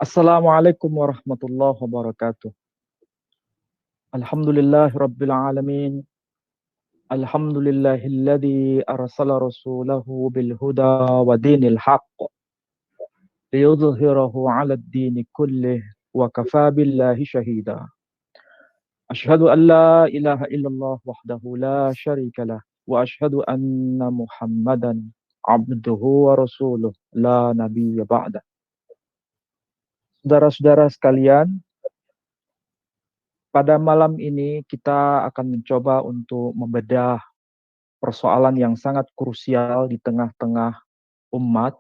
Assalamualaikum warahmatullahi wabarakatuh. Alhamdulillah rabbil alamin. Alhamdulillahilladzi arsala rasulahu bil huda wa dinil haqq liyudhhirahu 'ala ad-dini kullih wa kafa billahi shahida. Asyhadu an la ilaha illallah wahdahu la syarika lah wa asyhadu anna Muhammadan abduhu wa rasuluh la nabiyya ba'da. Saudara-saudara sekalian, pada malam ini kita akan mencoba untuk membedah persoalan yang sangat krusial di tengah-tengah umat,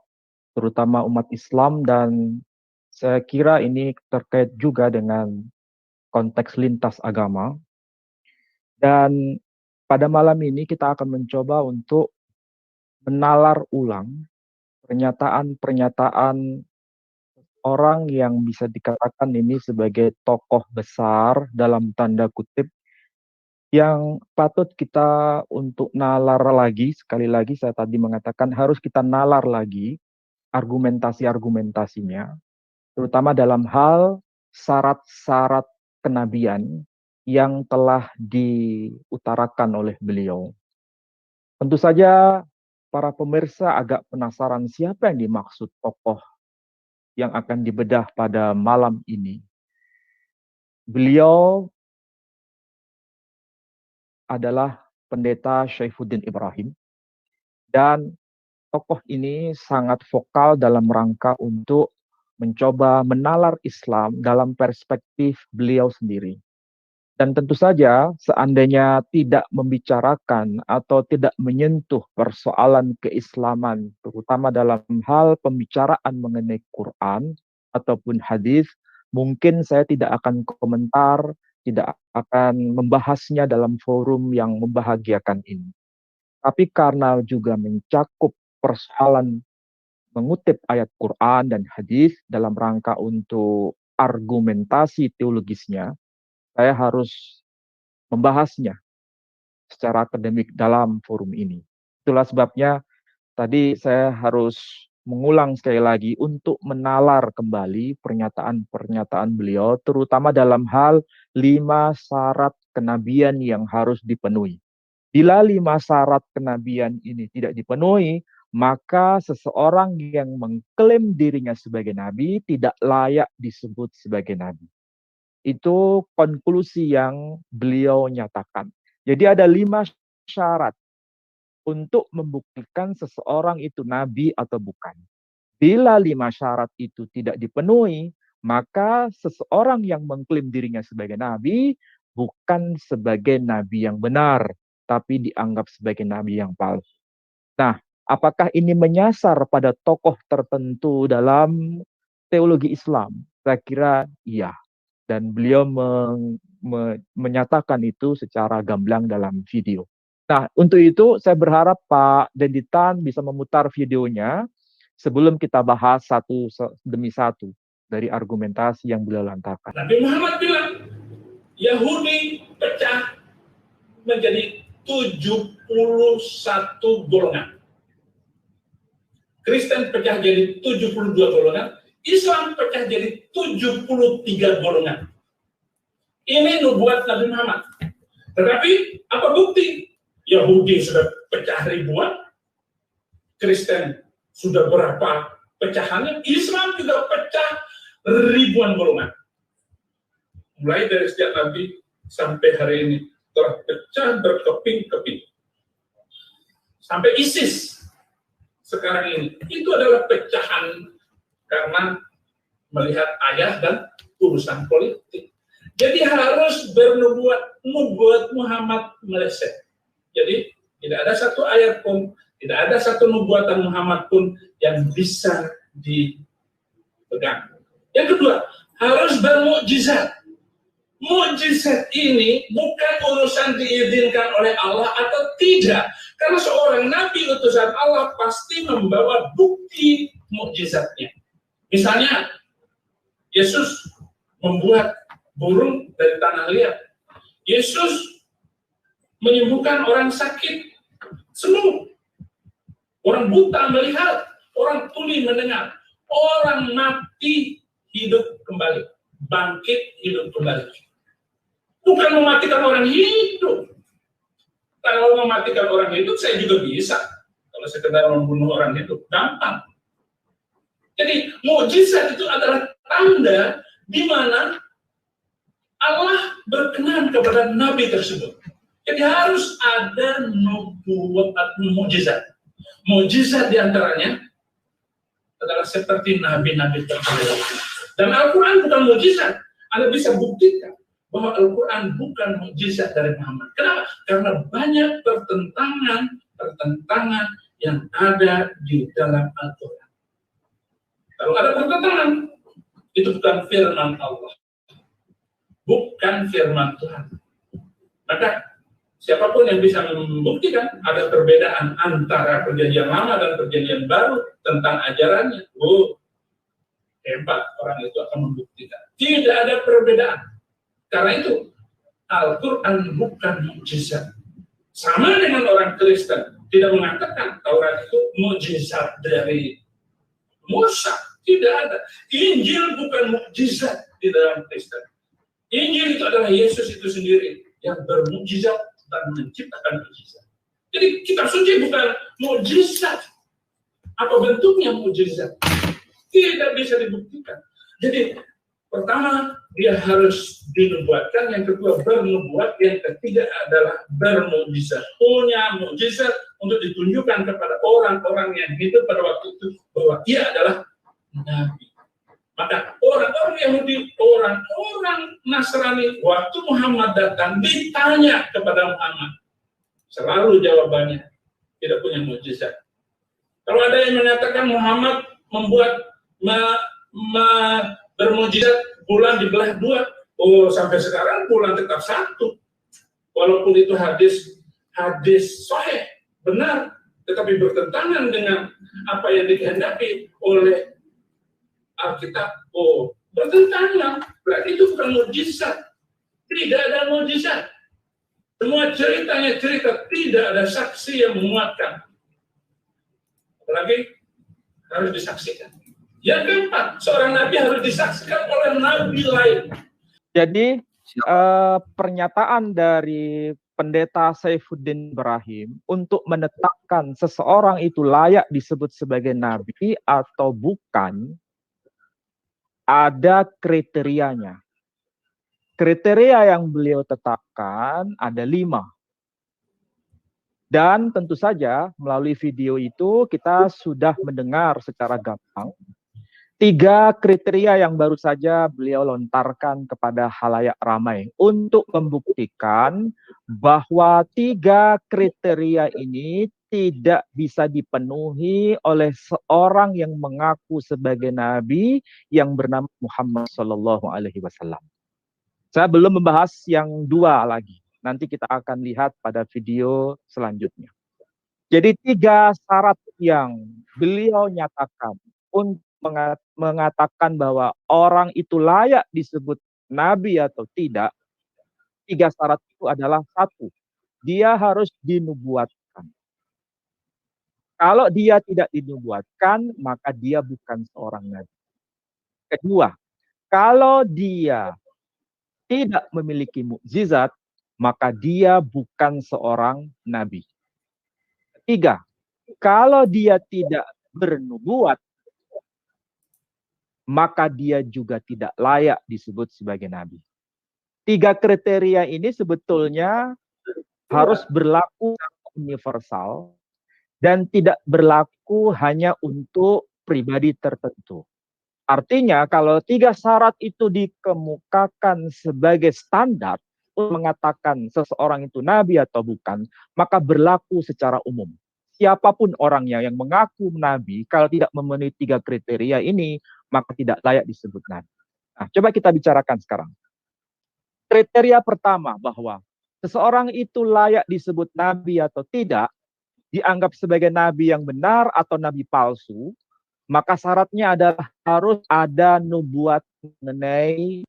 terutama umat Islam, dan saya kira ini terkait juga dengan konteks lintas agama. Dan pada malam ini kita akan mencoba untuk menalar ulang pernyataan-pernyataan orang yang bisa dikatakan ini sebagai tokoh besar dalam tanda kutip yang patut kita untuk nalar lagi. Sekali lagi saya tadi mengatakan harus kita nalar lagi argumentasi-argumentasinya, terutama dalam hal syarat-syarat kenabian yang telah diutarakan oleh beliau. Tentu saja para pemirsa agak penasaran siapa yang dimaksud tokoh yang akan dibedah pada malam ini. Beliau adalah Pendeta Syaifuddin Ibrahim, dan tokoh ini sangat vokal dalam rangka untuk mencoba menalar Islam dalam perspektif beliau sendiri. Dan tentu saja seandainya tidak membicarakan atau tidak menyentuh persoalan keislaman, terutama dalam hal pembicaraan mengenai Quran ataupun hadis, mungkin saya tidak akan komentar, tidak akan membahasnya dalam forum yang membahagiakan ini. Tapi karena juga mencakup persoalan mengutip ayat Quran dan hadis dalam rangka untuk argumentasi teologisnya, saya harus membahasnya secara akademik dalam forum ini. Itulah sebabnya tadi saya harus mengulang sekali lagi untuk menalar kembali pernyataan-pernyataan beliau, terutama dalam hal 5 syarat kenabian yang harus dipenuhi. Bila 5 syarat kenabian ini tidak dipenuhi, maka seseorang yang mengklaim dirinya sebagai nabi tidak layak disebut sebagai nabi. Itu konklusi yang beliau nyatakan. Jadi ada 5 syarat untuk membuktikan seseorang itu nabi atau bukan. Bila 5 syarat itu tidak dipenuhi, maka seseorang yang mengklaim dirinya sebagai nabi bukan sebagai nabi yang benar, tapi dianggap sebagai nabi yang palsu. Nah, apakah ini menyasar pada tokoh tertentu dalam teologi Islam? Saya kira iya. Dan beliau menyatakan itu secara gamblang dalam video. Nah, untuk itu saya berharap Pak Denditan bisa memutar videonya sebelum kita bahas satu demi satu dari argumentasi yang beliau lantarkan. Nabi Muhammad bilang, Yahudi pecah menjadi 71 golongan. Kristen pecah jadi 72 golongan. Islam pecah jadi 73 golongan. Ini nubuat Nabi Muhammad. Tetapi apa bukti? Yahudi sudah pecah ribuan, Kristen sudah berapa pecahannya, Islam juga pecah ribuan golongan. Mulai dari sejak Nabi sampai hari ini telah pecah berkeping-keping. Sampai ISIS sekarang ini, itu adalah pecahan karena melihat ayat dan urusan politik. Jadi harus bernubuat Muhammad meleset. Jadi tidak ada satu ayat pun, tidak ada satu nubuatan Muhammad pun yang bisa dipegang. Yang kedua, harus bermukjizat. Mukjizat ini bukan urusan diizinkan oleh Allah atau tidak. Karena seorang nabi utusan Allah pasti membawa bukti mukjizatnya. Misalnya, Yesus membuat burung dari tanah liat. Yesus menyembuhkan orang sakit sembuh. Orang buta melihat, orang tuli mendengar, orang mati hidup kembali, bangkit hidup kembali. Bukan mematikan orang hidup. Kalau mematikan orang hidup, saya juga bisa. Kalau sekedar membunuh orang hidup, gampang. Jadi mukjizat itu adalah tanda di mana Allah berkenan kepada nabi tersebut. Jadi harus ada nubuat mukjizat. Mukjizat diantaranya adalah seperti nabi-nabi tersebut. Dan Al-Quran bukan mukjizat. Anda bisa buktikan bahwa Al-Quran bukan mukjizat dari Muhammad. Kenapa? Karena banyak pertentangan yang ada di dalam Al-Quran. Kalau ada pertentangan, itu bukan firman Allah. Bukan firman Tuhan. Maka siapapun yang bisa membuktikan ada perbedaan antara perjanjian lama dan perjanjian baru tentang ajarannya, hebat orang itu akan membuktikan. Tidak ada perbedaan. Karena itu Al-Quran bukan mukjizat. Sama dengan orang Kristen tidak mengatakan Taurat itu mukjizat dari Musa. Tidak ada. Injil bukan mukjizat di dalam Kristen. Injil itu adalah Yesus itu sendiri yang bermukjizat dan menciptakan mukjizat. Jadi kitab suci bukan mukjizat. Apa bentuknya mukjizat? Tidak bisa dibuktikan. Jadi pertama dia harus dinubuatkan, yang kedua bernubuat, yang ketiga adalah bermukjizat. Punya mukjizat untuk ditunjukkan kepada orang-orang yang hidup pada waktu itu bahwa dia adalah nabi. Maka orang-orang Yahudi, orang-orang Nasrani, waktu Muhammad datang ditanya kepada Muhammad, selalu jawabannya tidak punya mukjizat. Kalau ada yang mengatakan Muhammad membuat bermukjizat bulan dibelah dua, sampai sekarang bulan tetap satu, walaupun itu hadis sahih benar, tetapi bertentangan dengan apa yang dikehendaki oleh Alkitab. Bertentangan, berarti itu bukan mukjizat. Tidak ada mukjizat. Semua ceritanya cerita, tidak ada saksi yang menguatkan. Apalagi harus disaksikan. Yang keempat, seorang nabi harus disaksikan oleh nabi lain. Jadi pernyataan dari Pendeta Saifuddin Ibrahim untuk menetapkan seseorang itu layak disebut sebagai nabi atau bukan, ada kriterianya. Kriteria yang beliau tetapkan ada 5. Dan tentu saja melalui video itu kita sudah mendengar secara gampang 3 kriteria yang baru saja beliau lontarkan kepada halayak ramai untuk membuktikan bahwa 3 kriteria ini tidak bisa dipenuhi oleh seorang yang mengaku sebagai nabi yang bernama Muhammad Shallallahu Alaihi Wasallam. Saya belum membahas yang 2 lagi. Nanti kita akan lihat pada video selanjutnya. Jadi 3 syarat yang beliau nyatakan untuk mengatakan bahwa orang itu layak disebut nabi atau tidak. 3 syarat itu adalah 1, dia harus dinubuatkan. Kalau dia tidak dinubuatkan, maka dia bukan seorang nabi. Kedua, kalau dia tidak memiliki mukjizat, maka dia bukan seorang nabi. Ketiga, kalau dia tidak bernubuat, maka dia juga tidak layak disebut sebagai nabi. 3 kriteria ini sebetulnya harus berlaku universal dan tidak berlaku hanya untuk pribadi tertentu. Artinya kalau 3 syarat itu dikemukakan sebagai standar untuk mengatakan seseorang itu nabi atau bukan, maka berlaku secara umum. Siapapun orangnya yang mengaku nabi, kalau tidak memenuhi 3 kriteria ini, maka tidak layak disebut nabi. Nah, coba kita bicarakan sekarang. Kriteria pertama bahwa seseorang itu layak disebut nabi atau tidak, dianggap sebagai nabi yang benar atau nabi palsu, maka syaratnya adalah harus ada nubuat mengenai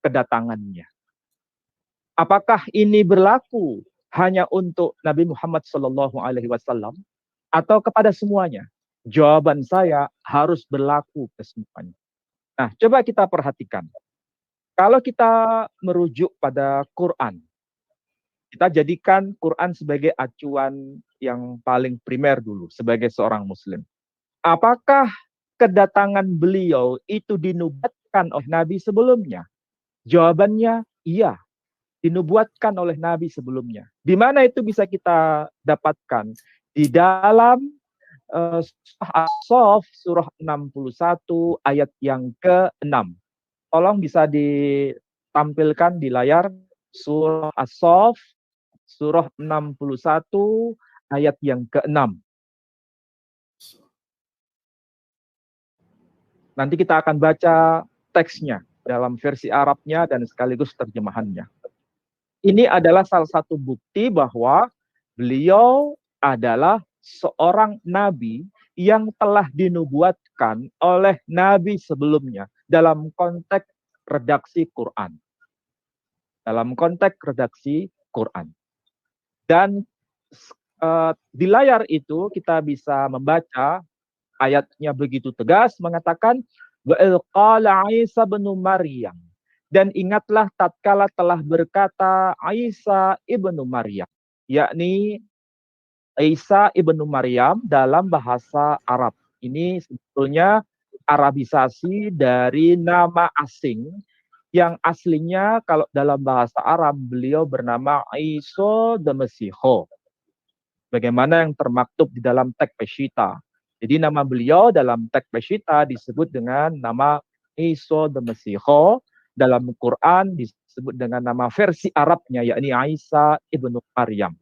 kedatangannya. Apakah ini berlaku hanya untuk Nabi Muhammad SAW atau kepada semuanya? Jawaban saya harus berlaku ke semuanya. Nah, coba kita perhatikan. Kalau kita merujuk pada Quran, kita jadikan Quran sebagai acuan yang paling primer dulu sebagai seorang Muslim. Apakah kedatangan beliau itu dinubuatkan oleh Nabi sebelumnya? Jawabannya iya, dinubuatkan oleh Nabi sebelumnya. Di mana itu bisa kita dapatkan? Di dalam surah As-Saff, surah 61 ayat yang ke-6. Tolong bisa ditampilkan di layar surah As-Saff, surah 61 ayat yang ke-6. Nanti kita akan baca teksnya dalam versi Arabnya dan sekaligus terjemahannya. Ini adalah salah satu bukti bahwa beliau adalah seorang nabi yang telah dinubuatkan oleh nabi sebelumnya dalam konteks redaksi Quran. Dalam konteks redaksi Quran. Dan di layar itu kita bisa membaca ayatnya begitu tegas mengatakan wa qala Isa bin Maryam, dan ingatlah tatkala telah berkata Isa ibnu Maryam, yakni Isa ibnu Maryam dalam bahasa Arab. Ini sebetulnya arabisasi dari nama asing yang aslinya kalau dalam bahasa Arab beliau bernama Isa the Mesiho. Bagaimana yang termaktub di dalam teks Peshitta. Jadi nama beliau dalam teks Peshitta disebut dengan nama Isa the Mesiho. Dalam Quran disebut dengan nama versi Arabnya, yakni Isa ibnu Maryam.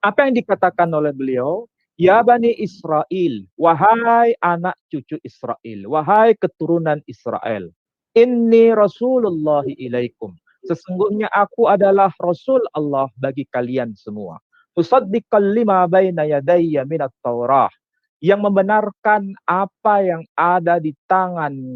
Apa yang dikatakan oleh beliau? Ya Bani Israel, wahai anak cucu Israel, wahai keturunan Israel. Inni Rasulullah ilaikum. Sesungguhnya aku adalah Rasul Allah bagi kalian semua. Musaddiqan lima baina yadayya minat Taurah. Yang membenarkan apa yang ada di tanganku,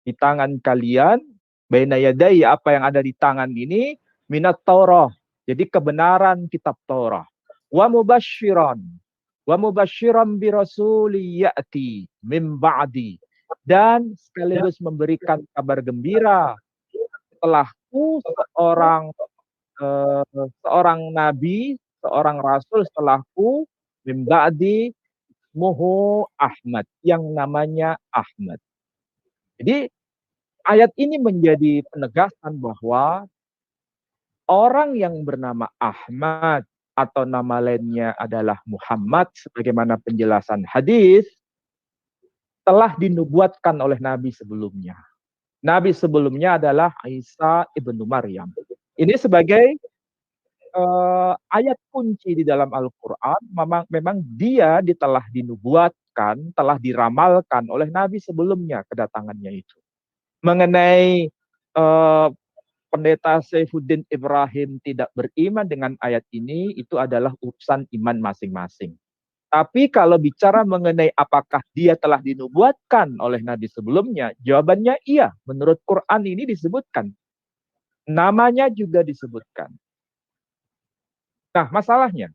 di tangan kalian, baina yadayya, apa yang ada di tangan ini, minat Taurah. Jadi kebenaran kitab Taurah. Wa mubasyiran bi rasuli ya'ti min ba'di, dan sekaligus memberikan kabar gembira setelahku seorang nabi, seorang rasul setelahku, min ba'di muhu Ahmad, yang namanya Ahmad. Jadi ayat ini menjadi penegasan bahwa orang yang bernama Ahmad atau nama lainnya adalah Muhammad sebagaimana penjelasan hadis telah dinubuatkan oleh nabi sebelumnya. Nabi sebelumnya adalah Isa ibnu Maryam. Ini sebagai ayat kunci di dalam Al-Quran. Memang dia telah dinubuatkan, telah diramalkan oleh nabi sebelumnya kedatangannya itu. Mengenai pendeta Saifuddin Ibrahim tidak beriman dengan ayat ini, itu adalah urusan iman masing-masing. Tapi kalau bicara mengenai apakah dia telah dinubuatkan oleh nabi sebelumnya, jawabannya iya. Menurut Quran ini disebutkan. Namanya juga disebutkan. Nah, masalahnya,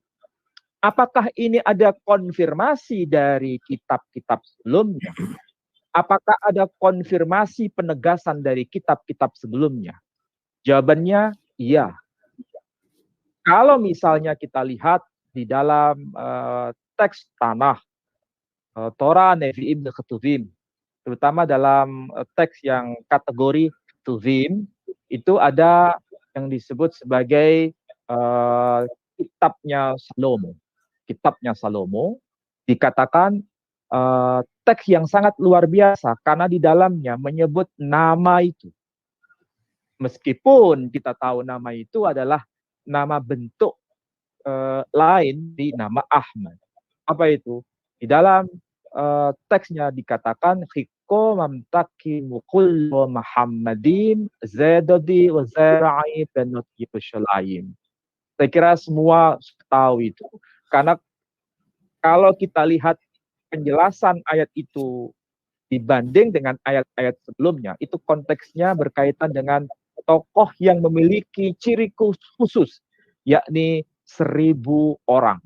apakah ini ada konfirmasi dari kitab-kitab sebelumnya? Apakah ada konfirmasi penegasan dari kitab-kitab sebelumnya? Jawabannya iya. Kalau misalnya kita lihat di dalam teks tanah Torah Nevi'im dan Ketuvim, terutama dalam teks yang kategori Ketuvim, itu ada yang disebut sebagai kitabnya Salomo. Kitabnya Salomo dikatakan teks yang sangat luar biasa karena di dalamnya menyebut nama itu. Meskipun kita tahu nama itu adalah nama bentuk lain di nama Ahmad. Apa itu? Di dalam teksnya dikatakan Hiko mamtaki mukul Muhammadin Zadodi wa Zara'i benut Yerushalayim. Saya kira semua tahu itu. Karena kalau kita lihat penjelasan ayat itu dibanding dengan ayat-ayat sebelumnya, itu konteksnya berkaitan dengan tokoh yang memiliki ciri khusus, yakni 1.000 orang.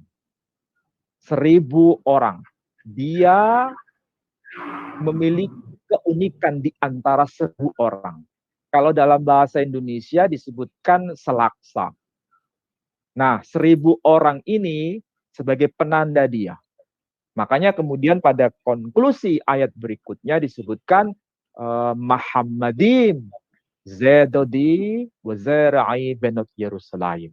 1.000 orang. Dia memiliki keunikan di antara 1000 orang. Kalau dalam bahasa Indonesia disebutkan selaksa. Nah, 1000 orang ini sebagai penanda dia. Makanya kemudian pada konklusi ayat berikutnya disebutkan Muhammadin Zedodi Wazara'i Benot Yerusalem.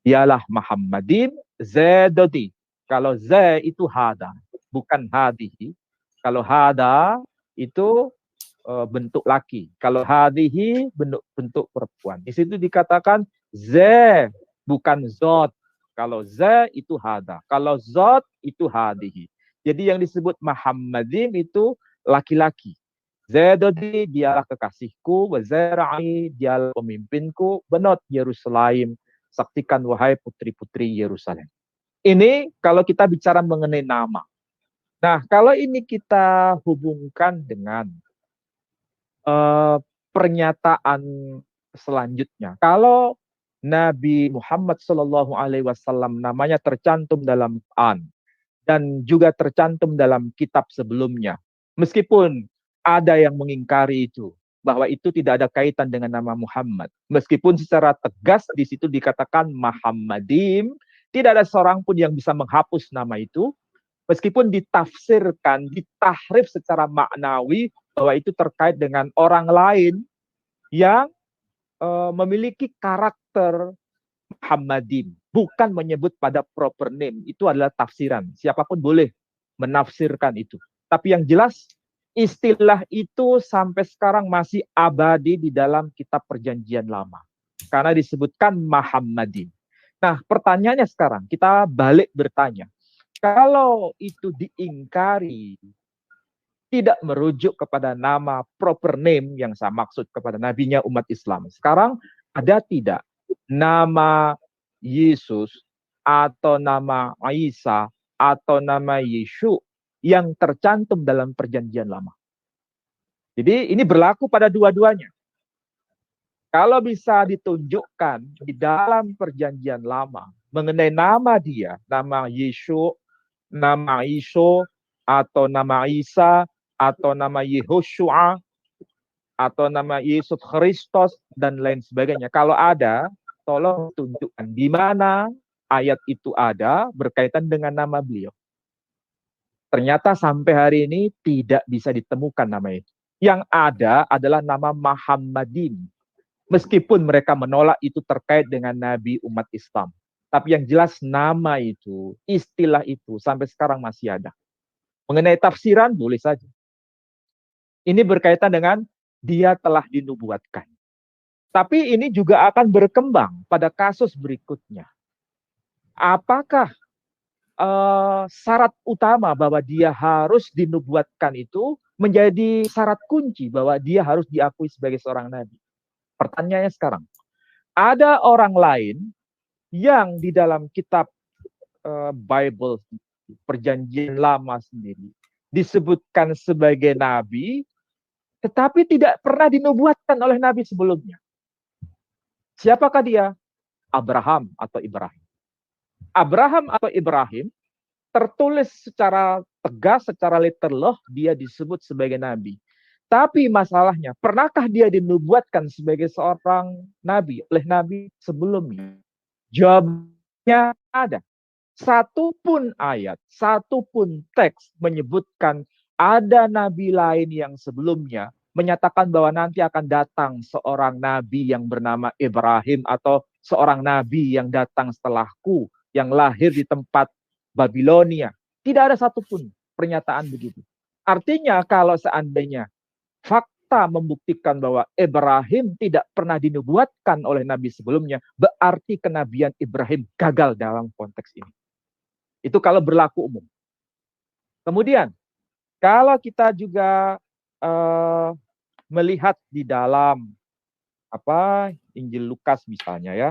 Dialah Muhammadin Zedodi. Kalau Z itu hada, bukan hadihi. Kalau hada itu bentuk laki. Kalau hadihi bentuk perempuan. Di situ dikatakan Z bukan zot. Kalau Z itu hada. Kalau zot itu hadihi. Jadi yang disebut Muhammadin itu laki-laki. Zedodi dialah kekasihku, wazara'i dialah pemimpinku, benot Yerusalem, saksikan wahai putri-putri Yerusalem. Ini kalau kita bicara mengenai nama. Nah, kalau ini kita hubungkan dengan pernyataan selanjutnya. Kalau Nabi Muhammad SAW namanya tercantum dalam Quran dan juga tercantum dalam kitab sebelumnya. Meskipun ada yang mengingkari itu, bahwa itu tidak ada kaitan dengan nama Muhammad. Meskipun secara tegas di situ dikatakan Muhammadim, tidak ada seorang pun yang bisa menghapus nama itu. Meskipun ditafsirkan, ditahrif secara maknawi bahwa itu terkait dengan orang lain yang memiliki karakter Muhammadin, bukan menyebut pada proper name. Itu adalah tafsiran. Siapapun boleh menafsirkan itu. Tapi yang jelas istilah itu sampai sekarang masih abadi di dalam kitab Perjanjian Lama. Karena disebutkan Muhammadin. Nah, pertanyaannya sekarang, kita balik bertanya. Kalau itu diingkari, tidak merujuk kepada nama proper name yang saya maksud kepada nabinya umat Islam. Sekarang ada tidak nama Yesus atau nama Isa atau nama Yesus yang tercantum dalam Perjanjian Lama? Jadi ini berlaku pada dua-duanya. Kalau bisa ditunjukkan di dalam Perjanjian Lama mengenai nama dia, nama Yesus, nama Isa, atau nama Isa, atau nama Yehoshua, atau nama Yesus Kristus, dan lain sebagainya. Kalau ada, tolong tunjukkan di mana ayat itu ada berkaitan dengan nama beliau. Ternyata sampai hari ini tidak bisa ditemukan nama itu. Yang ada adalah nama Muhammadin. Meskipun mereka menolak itu terkait dengan Nabi umat Islam. Tapi yang jelas nama itu, istilah itu sampai sekarang masih ada. Mengenai tafsiran boleh saja. Ini berkaitan dengan dia telah dinubuatkan. Tapi ini juga akan berkembang pada kasus berikutnya. Apakah syarat utama bahwa dia harus dinubuatkan itu menjadi syarat kunci bahwa dia harus diakui sebagai seorang nabi? Pertanyaannya sekarang, ada orang lain yang di dalam kitab Bible, Perjanjian Lama sendiri, disebutkan sebagai nabi, tetapi tidak pernah dinubuatkan oleh nabi sebelumnya. Siapakah dia? Abraham atau Ibrahim. Abraham atau Ibrahim tertulis secara tegas, secara literal, dia disebut sebagai nabi. Tapi masalahnya, pernahkah dia dinubuatkan sebagai seorang nabi oleh nabi sebelumnya? Jawabnya ada. Satu pun ayat, satu pun teks menyebutkan ada nabi lain yang sebelumnya menyatakan bahwa nanti akan datang seorang nabi yang bernama Ibrahim atau seorang nabi yang datang setelahku yang lahir di tempat Babilonia. Tidak ada satupun pernyataan begitu. Artinya kalau seandainya fakta membuktikan bahwa Ibrahim tidak pernah dinubuatkan oleh nabi sebelumnya, berarti kenabian Ibrahim gagal dalam konteks ini. Itu kalau berlaku umum. Kemudian, kalau kita juga melihat di dalam Injil Lukas misalnya ya,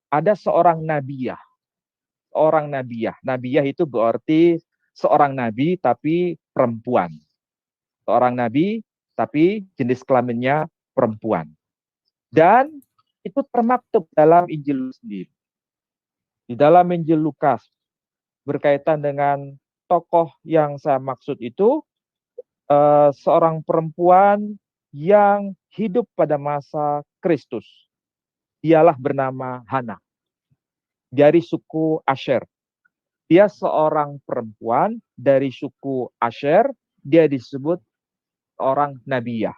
ada seorang nabiyah. Orang nabiyah. Nabiyah itu berarti seorang nabi tapi perempuan. Seorang nabi tapi jenis kelaminnya perempuan. Dan itu termaktub dalam Injil sendiri. Di dalam Injil Lukas berkaitan dengan tokoh yang saya maksud itu seorang perempuan yang hidup pada masa Kristus. Ialah bernama Hana dari suku Asher. Dia seorang perempuan dari suku Asher. Dia disebut orang Nabiyah.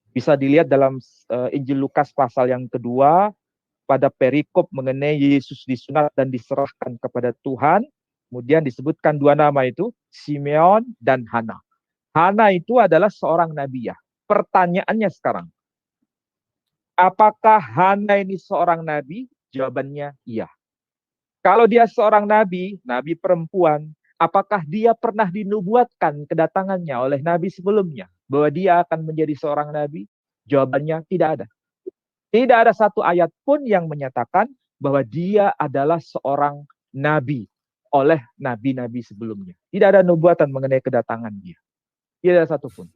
Bisa dilihat dalam Injil Lukas pasal yang kedua, pada perikop mengenai Yesus disunat dan diserahkan kepada Tuhan. Kemudian disebutkan dua nama itu, Simeon dan Hana. Hana itu adalah seorang Nabiyah. Pertanyaannya sekarang, apakah Hana ini seorang nabi? Jawabannya iya. Kalau dia seorang nabi, nabi perempuan, apakah dia pernah dinubuatkan kedatangannya oleh nabi sebelumnya? Bahwa dia akan menjadi seorang nabi? Jawabannya tidak ada. Tidak ada satu ayat pun yang menyatakan bahwa dia adalah seorang nabi oleh nabi-nabi sebelumnya. Tidak ada nubuatan mengenai kedatangan dia. Tidak ada satupun.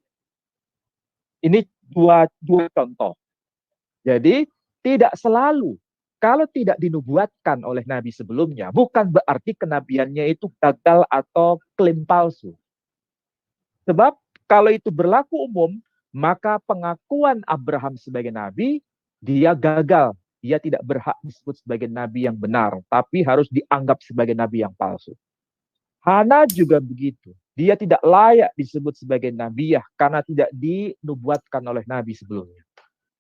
Ini dua contoh. Jadi tidak selalu, kalau tidak dinubuatkan oleh nabi sebelumnya, bukan berarti kenabiannya itu gagal atau klaim palsu. Sebab kalau itu berlaku umum, maka pengakuan Abraham sebagai nabi, dia gagal. Dia tidak berhak disebut sebagai nabi yang benar, tapi harus dianggap sebagai nabi yang palsu. Hana juga begitu. Dia tidak layak disebut sebagai nabiah karena tidak dinubuatkan oleh nabi sebelumnya.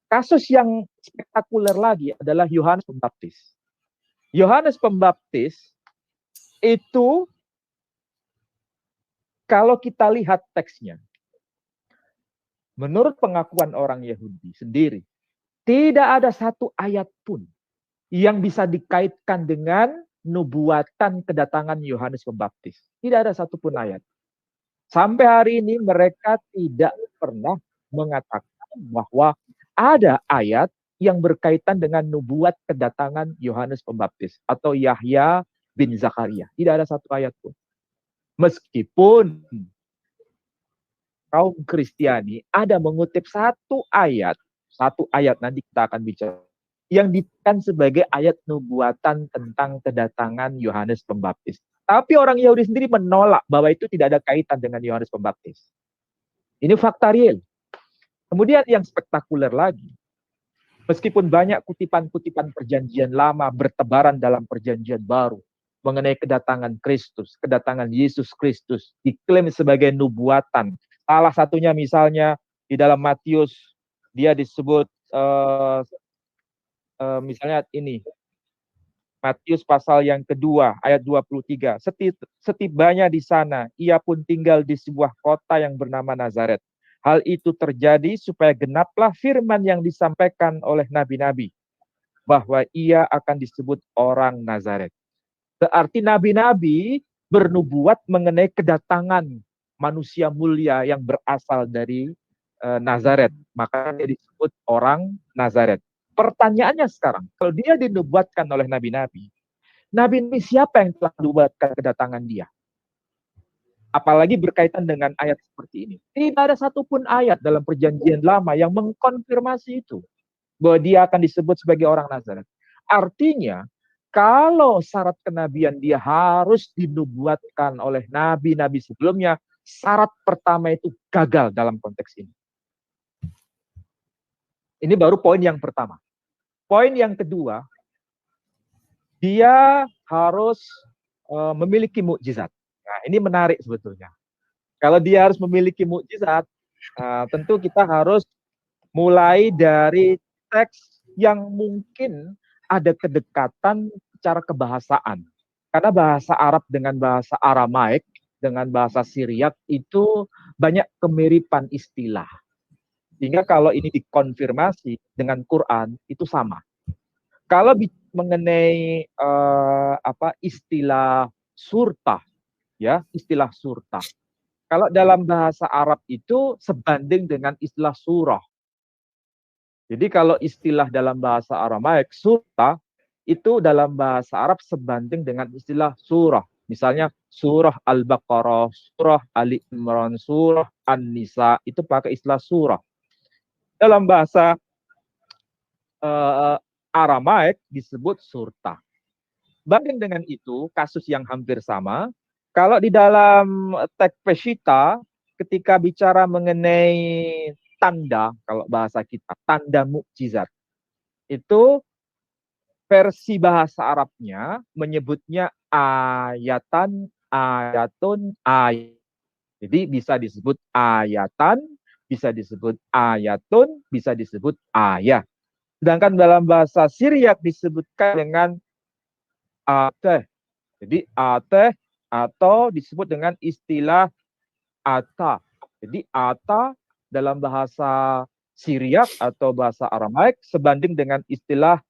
Kasus yang spektakuler lagi adalah Yohanes Pembaptis. Yohanes Pembaptis itu, kalau kita lihat teksnya, menurut pengakuan orang Yahudi sendiri, tidak ada satu ayat pun yang bisa dikaitkan dengan nubuatan kedatangan Yohanes Pembaptis. Tidak ada satupun ayat. Sampai hari ini mereka tidak pernah mengatakan bahwa ada ayat yang berkaitan dengan nubuat kedatangan Yohanes Pembaptis atau Yahya bin Zakaria. Tidak ada satu ayat pun. Meskipun kaum Kristiani ada mengutip satu ayat nanti kita akan bicara, yang dikatakan sebagai ayat nubuatan tentang kedatangan Yohanes Pembaptis. Tapi orang Yahudi sendiri menolak bahwa itu tidak ada kaitan dengan Yohanes Pembaptis. Ini fakta real. Kemudian yang spektakuler lagi, meskipun banyak kutipan-kutipan perjanjian lama bertebaran dalam perjanjian baru mengenai kedatangan Kristus, kedatangan Yesus Kristus, diklaim sebagai nubuatan. Salah satunya misalnya di dalam Matius, dia disebut misalnya ini, Matius pasal yang kedua, ayat 23. Setibanya di sana, ia pun tinggal di sebuah kota yang bernama Nazaret. Hal itu terjadi supaya genaplah firman yang disampaikan oleh nabi-nabi, bahwa ia akan disebut orang Nazaret. Berarti nabi-nabi bernubuat mengenai kedatangan manusia mulia yang berasal dari Nazaret. Maka dia disebut orang Nazaret. Pertanyaannya sekarang, kalau dia dinubuatkan oleh nabi-nabi, nabi-nabi siapa yang telah dinubuatkan kedatangan dia? Apalagi berkaitan dengan ayat seperti ini. Tidak ada satupun ayat dalam perjanjian lama yang mengkonfirmasi itu, bahwa dia akan disebut sebagai orang Nazaret. Artinya, kalau syarat kenabian dia harus dinubuatkan oleh nabi-nabi sebelumnya, syarat pertama itu gagal dalam konteks ini. Ini baru poin yang pertama. Poin yang kedua, dia harus memiliki mukjizat. Nah, ini menarik sebetulnya. Kalau dia harus memiliki mukjizat, tentu kita harus mulai dari teks yang mungkin ada kedekatan secara kebahasaan. Karena bahasa Arab dengan bahasa Aramaik, dengan bahasa Syriak itu banyak kemiripan istilah. Sehingga kalau ini dikonfirmasi dengan Quran, itu sama. Kalau mengenai istilah surta, ya, istilah surta. Kalau dalam bahasa Arab itu sebanding dengan istilah surah. Jadi kalau istilah dalam bahasa Aramaik surta itu dalam bahasa Arab sebanding dengan istilah surah. Misalnya surah Al-Baqarah, surah Ali Imran, surah An-Nisa itu pakai istilah surah. Dalam bahasa Aramaik disebut surta. Banding dengan itu, kasus yang hampir sama, kalau di dalam teks Peshitta ketika bicara mengenai tanda, kalau bahasa kita, tanda mukjizat, itu versi bahasa Arabnya menyebutnya ayatan, ayatun, ayat. Jadi bisa disebut ayatan, bisa disebut ayatun, bisa disebut ayat. Sedangkan dalam bahasa Syriak disebutkan dengan ateh. Jadi ateh atau disebut dengan istilah ata. Jadi ata dalam bahasa Syriak atau bahasa Aramaik sebanding dengan istilah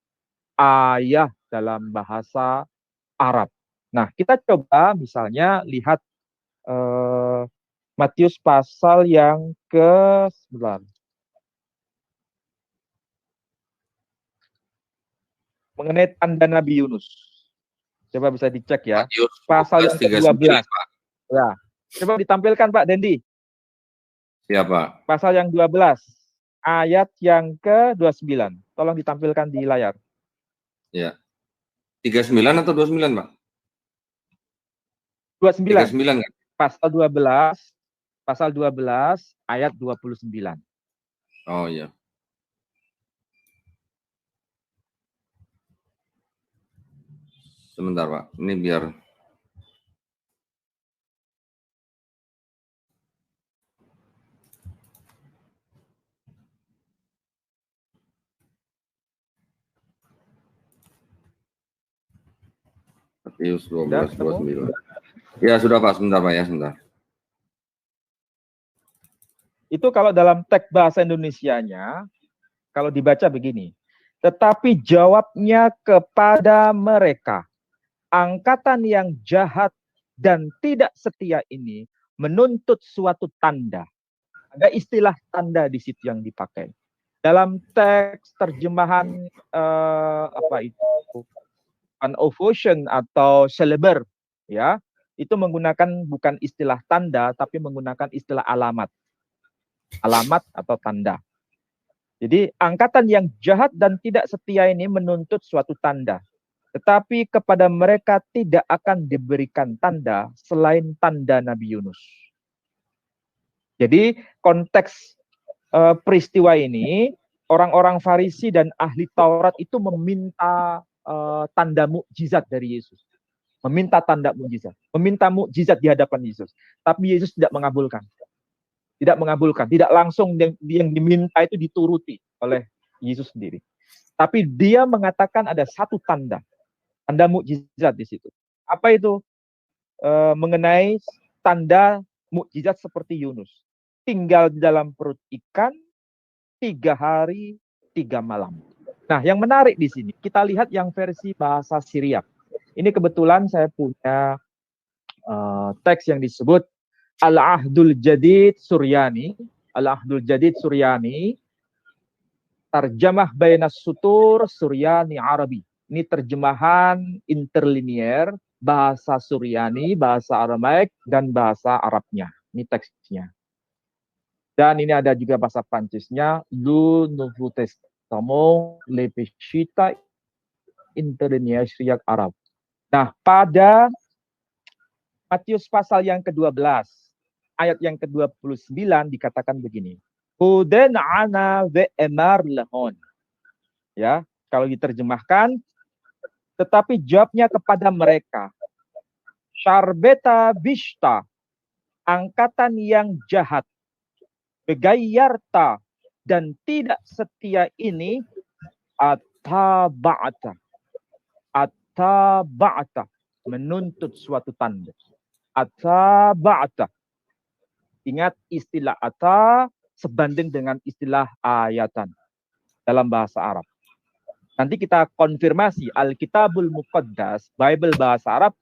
ayah dalam bahasa Arab. Nah, kita coba misalnya lihat Matius pasal yang ke-9. Mengenai tanda Nabi Yunus. Coba bisa dicek ya. Matius Pasal yang ke-12. Ya. Coba ditampilkan Pak Dendi. Siapa? Pasal yang 12. Ayat yang ke-29. Tolong ditampilkan di layar. Ya. 39 atau 29, Pak? 29. 39 kan? Pasal 12 ayat 29. Oh iya. Sebentar, Pak. Ini biar Matius 12, 29. Ya, sudah Pak. Sebentar Pak ya, sebentar. Itu kalau dalam teks bahasa Indonesianya, kalau dibaca begini. Tetapi jawabnya kepada mereka, angkatan yang jahat dan tidak setia ini menuntut suatu tanda. Ada istilah tanda di situ yang dipakai. Dalam teks terjemahan An Ocean atau Celeber, ya, itu menggunakan bukan istilah tanda, tapi menggunakan istilah alamat. Alamat atau tanda. Jadi angkatan yang jahat dan tidak setia ini menuntut suatu tanda. Tetapi kepada mereka tidak akan diberikan tanda selain tanda Nabi Yunus. Jadi konteks peristiwa ini, orang-orang Farisi dan ahli Taurat itu meminta tanda mukjizat dari Yesus. Meminta tanda mukjizat. Meminta mukjizat di hadapan Yesus. Tapi Yesus tidak mengabulkan. Tidak mengabulkan. Tidak langsung yang diminta itu dituruti oleh Yesus sendiri. Tapi dia mengatakan ada satu tanda. Tanda mukjizat di situ. Apa itu? Mengenai tanda mukjizat seperti Yunus. Tinggal di dalam perut ikan 3 hari 3 malam. Nah, yang menarik di sini, kita lihat yang versi bahasa Syriak. Ini kebetulan saya punya teks yang disebut Al-Ahdul Jadid Suryani. Al-Ahdul Jadid Suryani. Tarjamah Bainas Sutur Suryani Arabi. Ini terjemahan interlinier bahasa Suryani, bahasa Aramaik, dan bahasa Arabnya. Ini teksnya. Dan ini ada juga bahasa Prancisnya. Lu Nouveau Testament Le Peshitta interlinier Syriak Arab. Nah, pada Matius pasal yang ke-12, ayat yang ke-29 dikatakan begini. Huden ana ve emar lehon. Ya, kalau diterjemahkan, tetapi jawabnya kepada mereka. Syarbeta bishta, angkatan yang jahat, begayarta, dan tidak setia ini, ataba'ata. Ataba'ata, menuntut suatu tanda. Ataba'ata. Ingat istilah ata sebanding dengan istilah ayatan dalam bahasa Arab. Nanti kita konfirmasi Alkitabul Muqaddas, Bible bahasa Arab,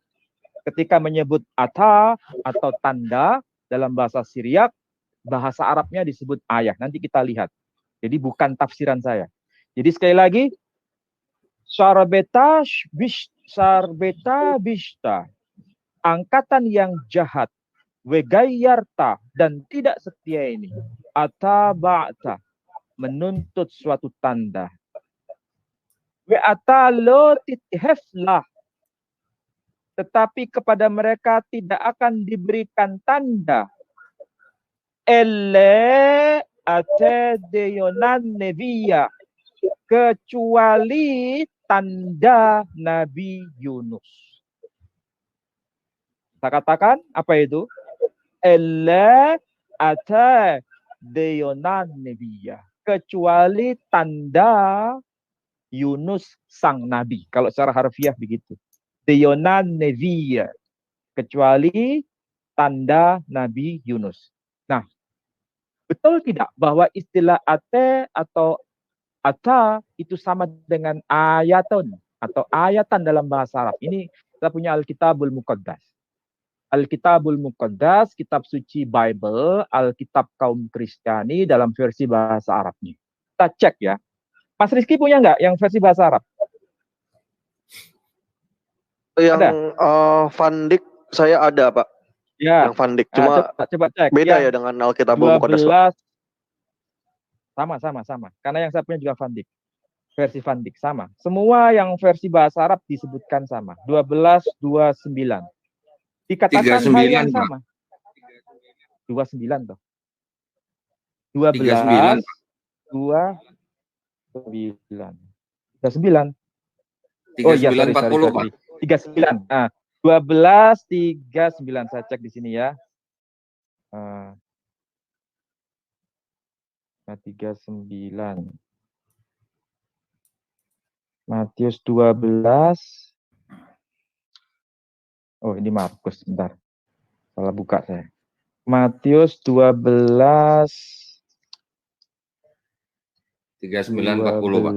ketika menyebut ata atau tanda dalam bahasa Syriak, bahasa Arabnya disebut ayah. Nanti kita lihat. Jadi bukan tafsiran saya. Jadi sekali lagi, Sarbeta bishta, angkatan yang jahat, wegayarta, dan tidak setia ini, ataba'ta, menuntut suatu tanda. We'atalo titheflah, tetapi kepada mereka tidak akan diberikan tanda. illa atadeyonan nebiya, kecuali tanda Nabi Yunus. Saya katakan apa itu? Illa atadeyonan nebiya, kecuali tanda Yunus sang nabi. Kalau secara harfiah begitu. Deyonan nebiya, kecuali tanda Nabi Yunus. Nah, betul tidak bahwa istilah ate atau ata itu sama dengan ayatun atau ayatan dalam bahasa Arab? Ini kita punya Alkitabul Muqaddas. Alkitabul Muqaddas, kitab suci Bible, Alkitab kaum Kristiani dalam versi bahasa Arabnya. Kita cek ya. Mas Rizky punya nggak yang versi bahasa Arab? Yang Van Dyck saya ada, Pak. Ya. Yang Van Dyck, cuma coba cek. beda ya dengan Alkitabul Muqaddas, Pak. Sama. Karena yang saya punya juga Van Dyck. Versi Van Dyck sama. Semua yang versi bahasa Arab disebutkan sama. 12:29. Dikatakan hal yang sama. 29 toh. 12 29. 39. Oh iya, sorry. 39. Nah, 12:39 saya cek di sini ya. 39. Matius 12. Oh, ini Markus, bentar. Salah buka saya. Matius 12 39:40, Pak.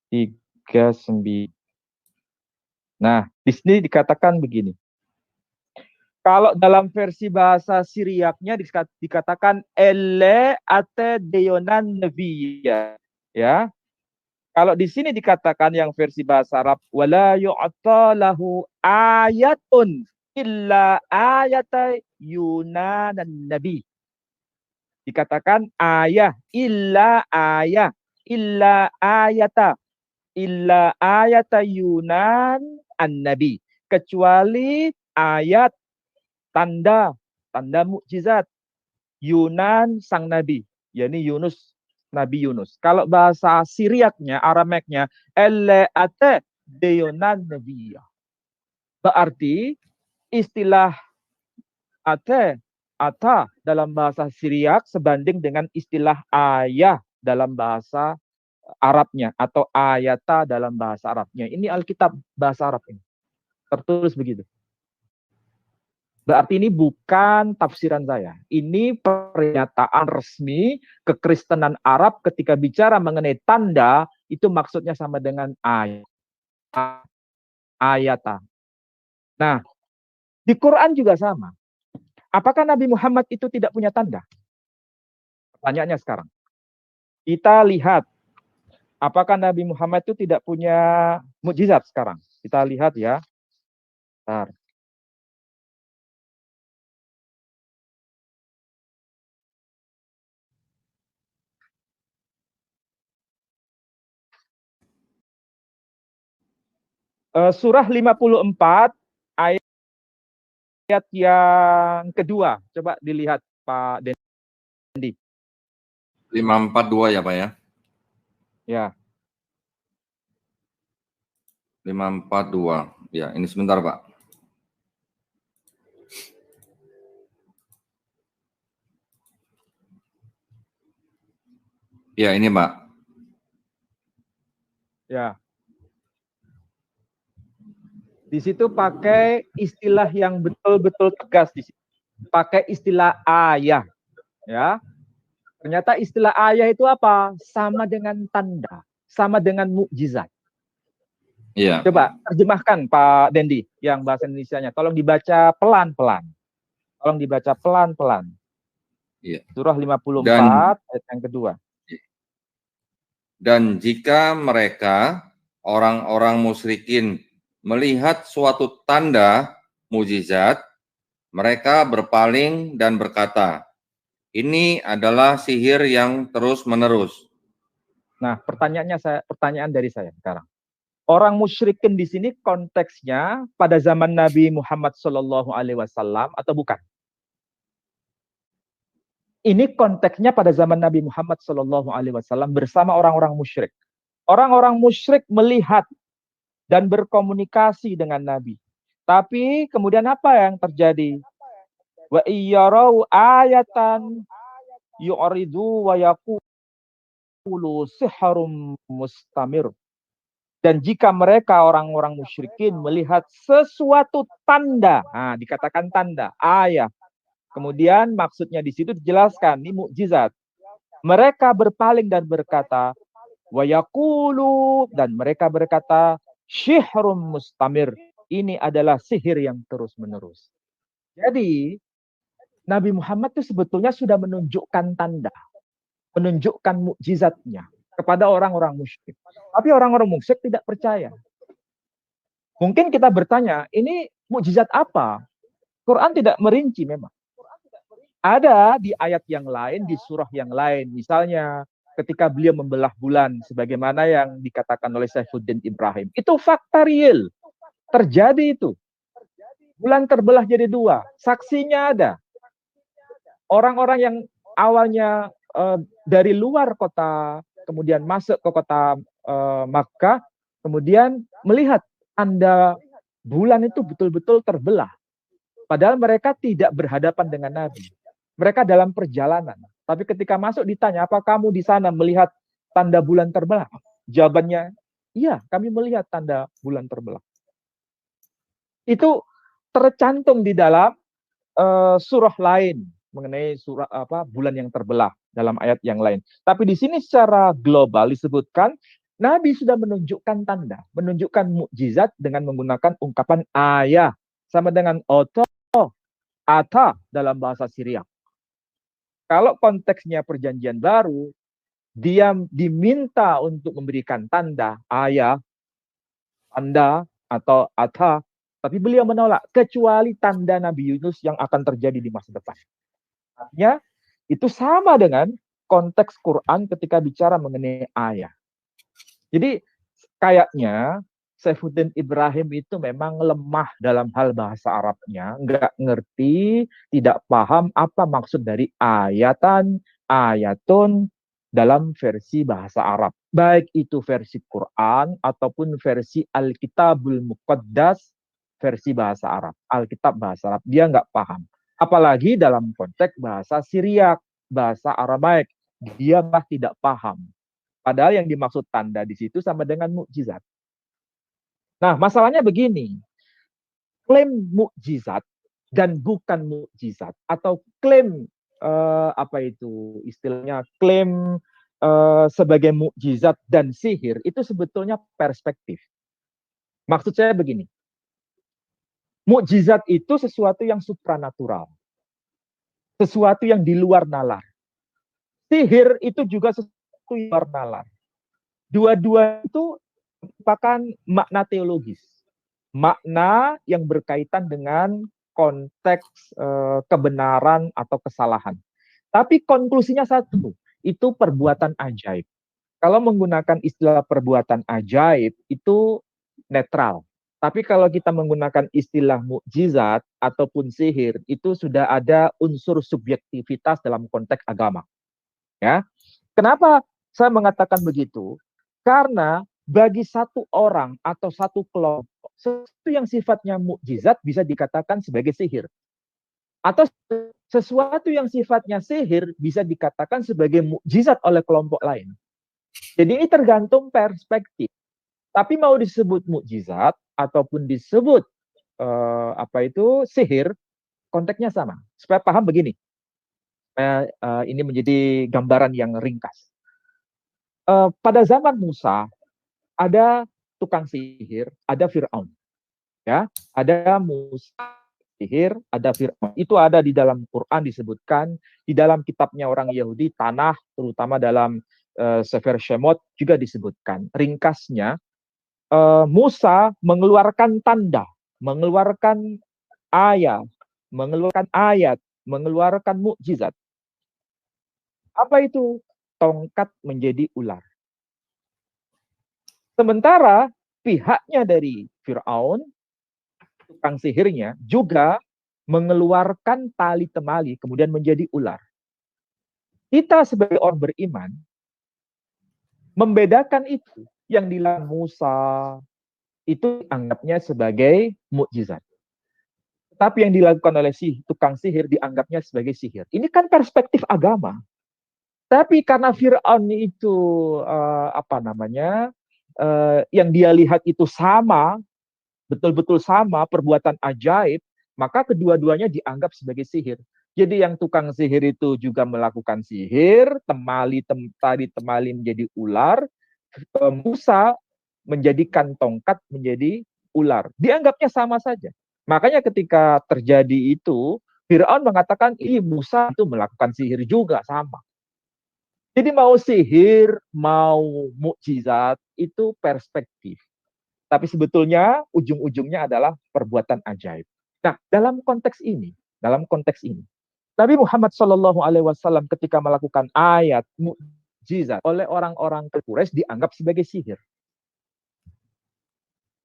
39. Nah, di sini dikatakan begini. Kalau dalam versi bahasa Siriaknya dikatakan ele ate deyonan nebiya, ya. Kalau di sini dikatakan yang versi bahasa Arab wala yu'ta lahu ayatun illa ayata yunanan nabi. Dikatakan ayah illa ayata yunan an-nabi, kecuali ayat tanda mukjizat Yunan sang nabi, yakni Yunus, Nabi Yunus. Kalau bahasa Siriaknya, Arameknya, elle ate deyonan nabiya. Berarti istilah ata dalam bahasa Siriak sebanding dengan istilah ayah dalam bahasa Arabnya atau ayata dalam bahasa Arabnya. Ini Alkitab bahasa Arab ini. Tertulis begitu. Berarti ini bukan tafsiran saya. Ini pernyataan resmi kekristenan Arab ketika bicara mengenai tanda, itu maksudnya sama dengan ayata. Nah, di Quran juga sama. Apakah Nabi Muhammad itu tidak punya tanda? Pertanyaannya sekarang. Kita lihat, apakah Nabi Muhammad itu tidak punya mukjizat sekarang? Kita lihat ya. Bentar. Surah 54 ayat yang kedua. Coba dilihat Pak Dendi. 542 ya, Pak ya? Ya. 542. Ya, ini sebentar, Pak. Ya, ini, Pak. Ya. Di situ pakai istilah yang betul-betul tegas di situ. Pakai istilah ayah, ya. Ternyata istilah ayah itu apa? Sama dengan tanda, sama dengan mukjizat. Iya. Coba terjemahkan Pak Dendi yang bahasa Indonesianya. Tolong dibaca pelan-pelan. Tolong dibaca pelan-pelan. Iya. Surah 54 ayat yang kedua. Dan jika mereka orang-orang musyrikin melihat suatu tanda mujizat, mereka berpaling dan berkata, ini adalah sihir yang terus-menerus. Nah, pertanyaan dari saya sekarang. Orang musyrikin di sini konteksnya pada zaman Nabi Muhammad SAW atau bukan? Ini konteksnya pada zaman Nabi Muhammad SAW bersama orang-orang musyrik. Orang-orang musyrik melihat dan berkomunikasi dengan Nabi. Tapi kemudian apa yang terjadi? Wa iyyarau ayatan yu'ridu wa yaqulu siharum mustamir. Dan jika mereka orang-orang musyrikin melihat sesuatu tanda, nah dikatakan tanda, ayat. Kemudian maksudnya di situ dijelaskan, ini mukjizat. Mereka berpaling dan berkata, wa yaqulu, dan mereka berkata, syihrun mustamir. Ini adalah sihir yang terus-menerus. Jadi, Nabi Muhammad itu sebetulnya sudah menunjukkan tanda, menunjukkan mukjizatnya kepada orang-orang musyrik. Tapi orang-orang musyrik tidak percaya. Mungkin kita bertanya, ini mukjizat apa? Quran tidak merinci memang. Ada di ayat yang lain, di surah yang lain. Misalnya ketika beliau membelah bulan, sebagaimana yang dikatakan oleh Saifuddin Ibrahim. Itu fakta real. Terjadi itu. Bulan terbelah jadi dua. Saksinya ada. Orang-orang yang awalnya dari luar kota, kemudian masuk ke kota Makkah, kemudian melihat tanda bulan itu betul-betul terbelah. Padahal mereka tidak berhadapan dengan Nabi. Mereka dalam perjalanan. Tapi ketika masuk ditanya, apa kamu di sana melihat tanda bulan terbelah? Jawabannya, iya, kami melihat tanda bulan terbelah. Itu tercantum di dalam surah lain mengenai surah bulan yang terbelah dalam ayat yang lain. Tapi di sini secara global disebutkan Nabi sudah menunjukkan tanda, menunjukkan mukjizat dengan menggunakan ungkapan ayah sama dengan oto, ata dalam bahasa Syria. Kalau konteksnya perjanjian baru, dia diminta untuk memberikan tanda, ayah, tanda, atau ata, tapi beliau menolak, kecuali tanda Nabi Yunus yang akan terjadi di masa depan. Artinya, itu sama dengan konteks Quran ketika bicara mengenai ayah. Jadi, kayaknya Saifuddin Ibrahim itu memang lemah dalam hal bahasa Arabnya, nggak ngerti, tidak paham apa maksud dari ayatan, ayatun dalam versi bahasa Arab. Baik itu versi Quran ataupun versi Alkitabul Muqaddas versi bahasa Arab. Alkitab bahasa Arab, dia nggak paham. Apalagi dalam konteks bahasa Syriak, bahasa Aramaik, dia tidak paham. Padahal yang dimaksud tanda di situ sama dengan mukjizat. Nah, masalahnya begini. Klaim mukjizat dan bukan mukjizat atau klaim istilahnya klaim sebagai mukjizat dan sihir itu sebetulnya perspektif. Maksud saya begini. Mukjizat itu sesuatu yang supranatural. Sesuatu yang di luar nalar. Sihir itu juga sesuatu yang di luar nalar. Dua-dua itu merupakan makna teologis. Makna yang berkaitan dengan konteks kebenaran atau kesalahan. Tapi konklusinya satu, itu perbuatan ajaib. Kalau menggunakan istilah perbuatan ajaib, itu netral. Tapi kalau kita menggunakan istilah mukjizat ataupun sihir, itu sudah ada unsur subjektivitas dalam konteks agama. Ya, kenapa saya mengatakan begitu? Karena bagi satu orang atau satu kelompok, sesuatu yang sifatnya mukjizat bisa dikatakan sebagai sihir. Atau sesuatu yang sifatnya sihir bisa dikatakan sebagai mukjizat oleh kelompok lain. Jadi ini tergantung perspektif. Tapi mau disebut mukjizat ataupun disebut sihir, konteksnya sama. Supaya paham begini. Ini menjadi gambaran yang ringkas. Pada zaman Musa, ada tukang sihir, ada Fir'aun. Ya, ada Musa sihir, ada Fir'aun. Itu ada di dalam Quran disebutkan, di dalam kitabnya orang Yahudi, Tanah, terutama dalam Sefer Shemot juga disebutkan. Ringkasnya, Musa mengeluarkan tanda, mengeluarkan ayat, mengeluarkan mukjizat. Apa itu? Tongkat menjadi ular. Sementara pihaknya dari Fir'aun, tukang sihirnya, juga mengeluarkan tali temali, kemudian menjadi ular. Kita sebagai orang beriman membedakan itu. Yang dilakukan Musa itu anggapnya sebagai mukjizat. Tapi yang dilakukan oleh si tukang sihir dianggapnya sebagai sihir. Ini kan perspektif agama. Tapi karena Fir'aun itu yang dia lihat itu sama, betul-betul sama perbuatan ajaib, maka kedua-duanya dianggap sebagai sihir. Jadi yang tukang sihir itu juga melakukan sihir, tadi temali menjadi ular, Musa menjadikan tongkat menjadi ular. Dianggapnya sama saja. Makanya ketika terjadi itu, Fir'aun mengatakan, Musa itu melakukan sihir juga, sama. Jadi mau sihir, mau mukjizat, itu perspektif. Tapi sebetulnya ujung-ujungnya adalah perbuatan ajaib. Nah, dalam konteks ini, Nabi Muhammad SAW ketika melakukan ayat mukjizat oleh orang-orang Quraisy dianggap sebagai sihir.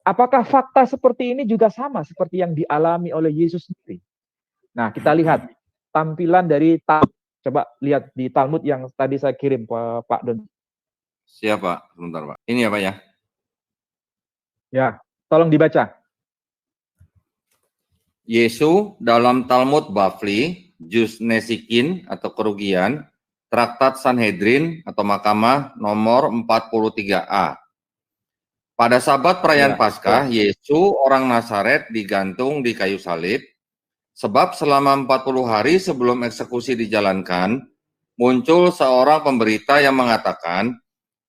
Apakah fakta seperti ini juga sama seperti yang dialami oleh Yesus sendiri? Nah, kita lihat tampilan dari Talmud. Coba lihat di Talmud yang tadi saya kirim Pak Don. Siap, Pak. Sebentar, Pak. Ini ya, Pak ya? Ya, tolong dibaca. Yesu dalam Talmud Bavli, Juz Nesikin atau kerugian, Traktat Sanhedrin atau Mahkamah nomor 43A. Pada sabat perayaan Paskah, Yesus orang Nazaret digantung di kayu salib, sebab selama 40 hari sebelum eksekusi dijalankan, muncul seorang pemberita yang mengatakan,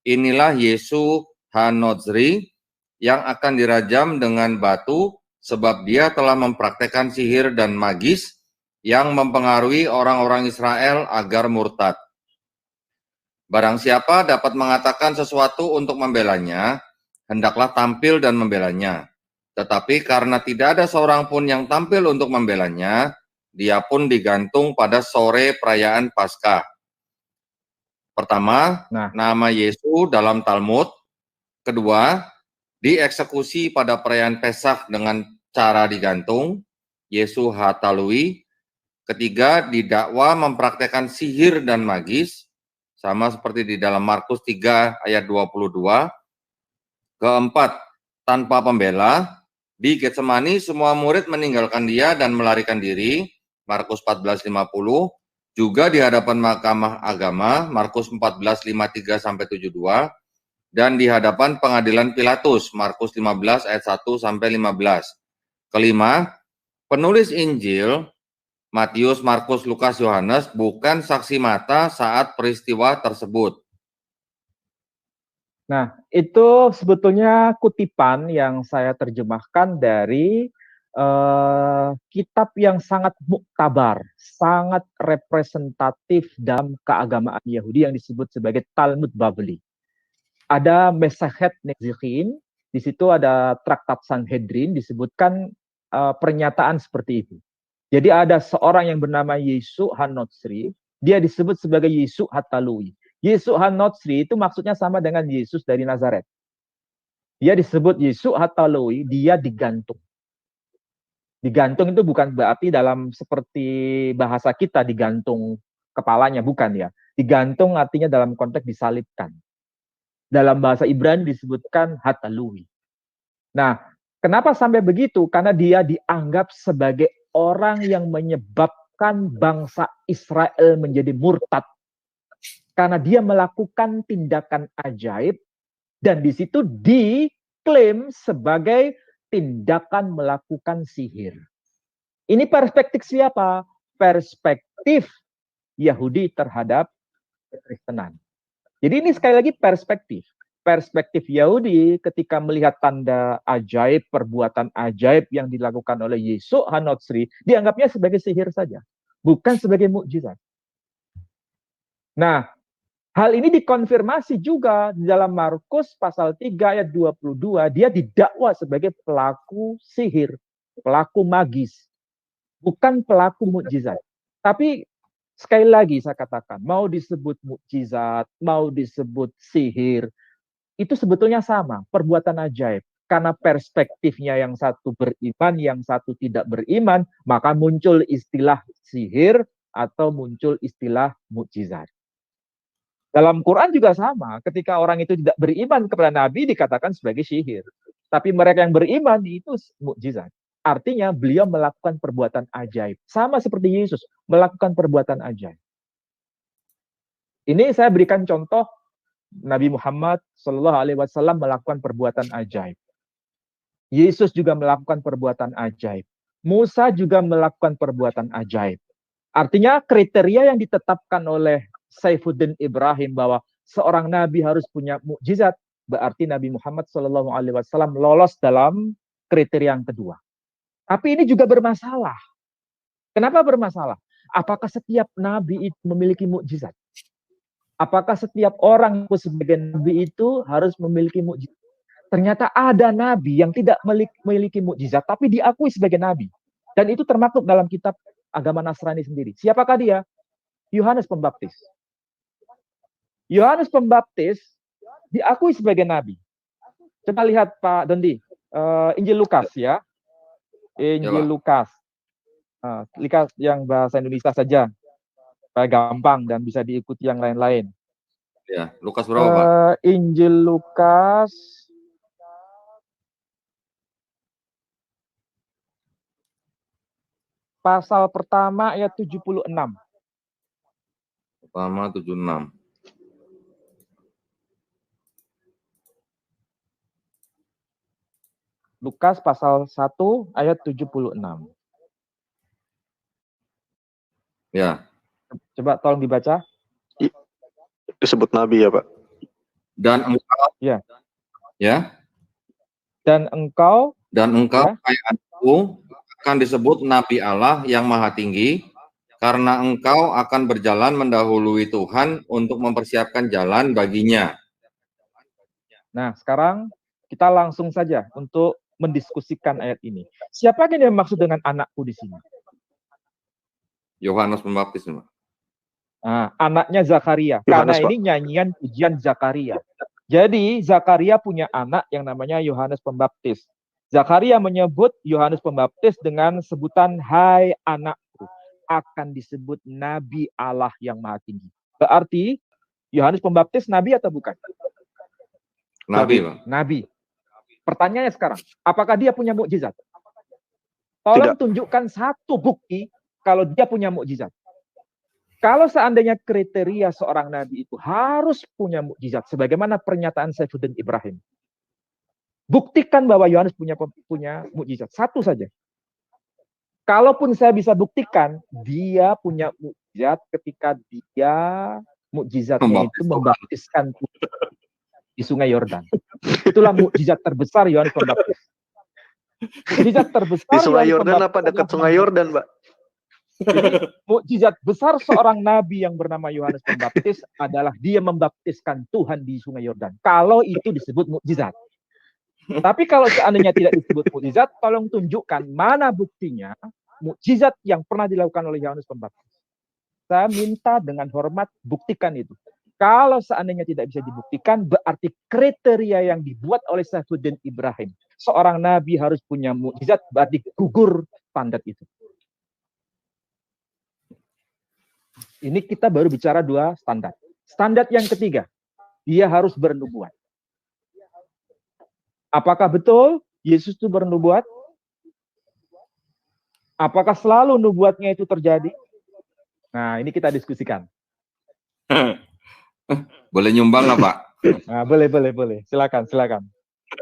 inilah Yesus Han-Nozri yang akan dirajam dengan batu, sebab dia telah mempraktekkan sihir dan magis yang mempengaruhi orang-orang Israel agar murtad. Barang siapa dapat mengatakan sesuatu untuk membelanya, hendaklah tampil dan membelanya. Tetapi karena tidak ada seorang pun yang tampil untuk membelanya, dia pun digantung pada sore perayaan Paskah. Pertama, nama Yesus dalam Talmud. Kedua, dieksekusi pada perayaan Pesach dengan cara digantung, Yesus Hatalui. Ketiga, didakwa mempraktekkan sihir dan magis, sama seperti di dalam Markus 3 ayat 22. Keempat, tanpa pembela, di Getsemani semua murid meninggalkan dia dan melarikan diri, Markus 14:50, juga di hadapan Mahkamah Agama, Markus 14:53-72, dan di hadapan pengadilan Pilatus, Markus 15 ayat 1-15. Kelima, penulis Injil, Matius, Markus, Lukas, Yohanes, bukan saksi mata saat peristiwa tersebut. Nah, itu sebetulnya kutipan yang saya terjemahkan dari kitab yang sangat muktabar, sangat representatif dalam keagamaan Yahudi yang disebut sebagai Talmud Bavli. Ada Mesachet Nezikin, di situ ada Traktat Sanhedrin, disebutkan pernyataan seperti itu. Jadi ada seorang yang bernama Yesus Han-Nozri, dia disebut sebagai Yesus Hatalui. Yesus Han-Nozri itu maksudnya sama dengan Yesus dari Nazaret. Dia disebut Yesus Hatalui, dia digantung. Digantung itu bukan berarti dalam seperti bahasa kita digantung kepalanya, bukan ya. Digantung artinya dalam konteks disalibkan. Dalam bahasa Ibrani disebutkan Hatalui. Nah, kenapa sampai begitu? Karena dia dianggap sebagai orang yang menyebabkan bangsa Israel menjadi murtad. Karena dia melakukan tindakan ajaib dan di situ diklaim sebagai tindakan melakukan sihir. Ini perspektif siapa? Perspektif Yahudi terhadap kekristenan. Jadi ini sekali lagi perspektif. Perspektif Yahudi ketika melihat tanda ajaib, perbuatan ajaib yang dilakukan oleh Yesus Han-Nozri, dianggapnya sebagai sihir saja, bukan sebagai mukjizat. Nah, hal ini dikonfirmasi juga di dalam Markus pasal 3 ayat 22, dia didakwa sebagai pelaku sihir, pelaku magis, bukan pelaku mukjizat. Tapi sekali lagi saya katakan, mau disebut mukjizat, mau disebut sihir, itu sebetulnya sama, perbuatan ajaib. Karena perspektifnya yang satu beriman, yang satu tidak beriman, maka muncul istilah sihir atau muncul istilah mukjizat. Dalam Quran juga sama, ketika orang itu tidak beriman kepada Nabi dikatakan sebagai sihir. Tapi mereka yang beriman itu mukjizat. Artinya beliau melakukan perbuatan ajaib. Sama seperti Yesus, melakukan perbuatan ajaib. Ini saya berikan contoh Nabi Muhammad SAW melakukan perbuatan ajaib. Yesus juga melakukan perbuatan ajaib. Musa juga melakukan perbuatan ajaib. Artinya kriteria yang ditetapkan oleh Saifuddin Ibrahim bahwa seorang nabi harus punya mukjizat, berarti Nabi Muhammad SAW lolos dalam kriteria yang kedua. Tapi ini juga bermasalah. Kenapa bermasalah? Apakah setiap nabi itu memiliki mukjizat? Apakah setiap orang sebagai nabi itu harus memiliki mukjizat? Ternyata ada nabi yang tidak memiliki mukjizat, tapi diakui sebagai nabi. Dan itu termaktub dalam kitab agama Nasrani sendiri. Siapakah dia? Yohanes Pembaptis. Yohanes Pembaptis diakui sebagai nabi. Coba lihat Pak Dondi, Injil Lukas ya. Injil Lukas. Lukas yang bahasa Indonesia saja. Supaya gampang dan bisa diikuti yang lain-lain. Ya, Lukas berapa, Pak? Injil Lukas pasal pertama ayat 76. Pertama 76. Lukas pasal 1 ayat 76. Ya. Coba tolong dibaca. Disebut nabi ya, Pak. Dan engkau. Ya. Ya. Dan engkau ya? Hai anakku, akan disebut Nabi Allah yang Maha Tinggi, karena engkau akan berjalan mendahului Tuhan untuk mempersiapkan jalan baginya. Nah, sekarang kita langsung saja untuk mendiskusikan ayat ini. Siapa yang dimaksud dengan anakku di sini? Yohanes Pembaptis, Pak. Nah, anaknya Zakaria. Yohanes, Karena Pak. ini nyanyian pujian Zakaria. Jadi Zakaria punya anak yang namanya Yohanes Pembaptis. Zakaria menyebut Yohanes Pembaptis dengan sebutan hai anakku, akan disebut Nabi Allah yang Maha Tinggi. Berarti Yohanes Pembaptis nabi atau bukan? Nabi, Pak. Nabi. Pertanyaannya sekarang, apakah dia punya mukjizat? Tolong tunjukkan satu bukti kalau dia punya mukjizat. Kalau seandainya kriteria seorang nabi itu harus punya mukjizat, sebagaimana pernyataan Saifuddin Ibrahim. Buktikan bahwa Yohanes punya mukjizat. Satu saja. Kalaupun saya bisa buktikan, dia punya mukjizat ketika dia mukjizatnya itu membaptiskan di Sungai Yordan. Itulah mukjizat terbesar Yohanes Pembaptis. Mukjizat terbesar di Sungai Yordan apa dekat Sungai Yordan, Pak? Jadi mukjizat besar seorang nabi yang bernama Yohanes Pembaptis adalah dia membaptiskan Tuhan di Sungai Yordan. Kalau itu disebut mukjizat. Tapi kalau seandainya tidak disebut mukjizat, tolong tunjukkan mana buktinya mukjizat yang pernah dilakukan oleh Yohanes Pembaptis. Saya minta dengan hormat buktikan itu. Kalau seandainya tidak bisa dibuktikan, berarti kriteria yang dibuat oleh Saifuddin Ibrahim, seorang nabi harus punya mukjizat, berarti gugur standar itu. Ini kita baru bicara dua standar. Standar yang ketiga, dia harus bernubuat. Apakah betul Yesus itu bernubuat? Apakah selalu nubuatnya itu terjadi? Nah, ini kita diskusikan. Boleh nyumbang nggak, Pak? Nah, boleh. Silakan.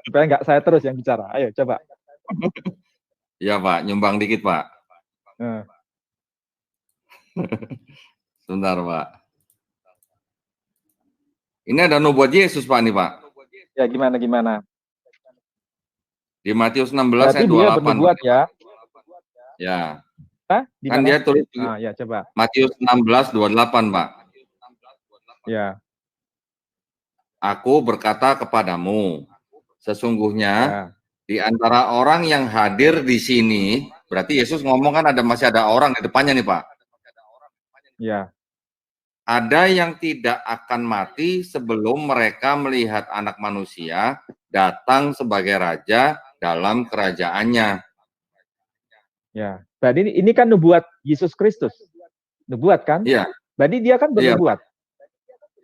Supaya nggak saya terus yang bicara. Ayo, coba. Iya, Pak. Nyumbang dikit, Pak. Nah. Sebentar, Pak. Ini ada nubuat Yesus, Pak, nih, Pak. Ya, gimana? Di Matius 16 Berarti ayat 28. dia bernubuat, ya. Ya. Hah? Kan dia tulis ya, coba. Matius 16 28, Pak. Ya. Aku berkata kepadamu, sesungguhnya di antara orang yang hadir di sini, berarti Yesus ngomong kan masih ada orang di depannya nih, Pak. Ya. Ada yang tidak akan mati sebelum mereka melihat Anak Manusia datang sebagai Raja dalam kerajaannya. Ya. Berarti ini kan nubuat Yesus Kristus. Nubuat kan? Iya. Berarti dia kan bernubuat.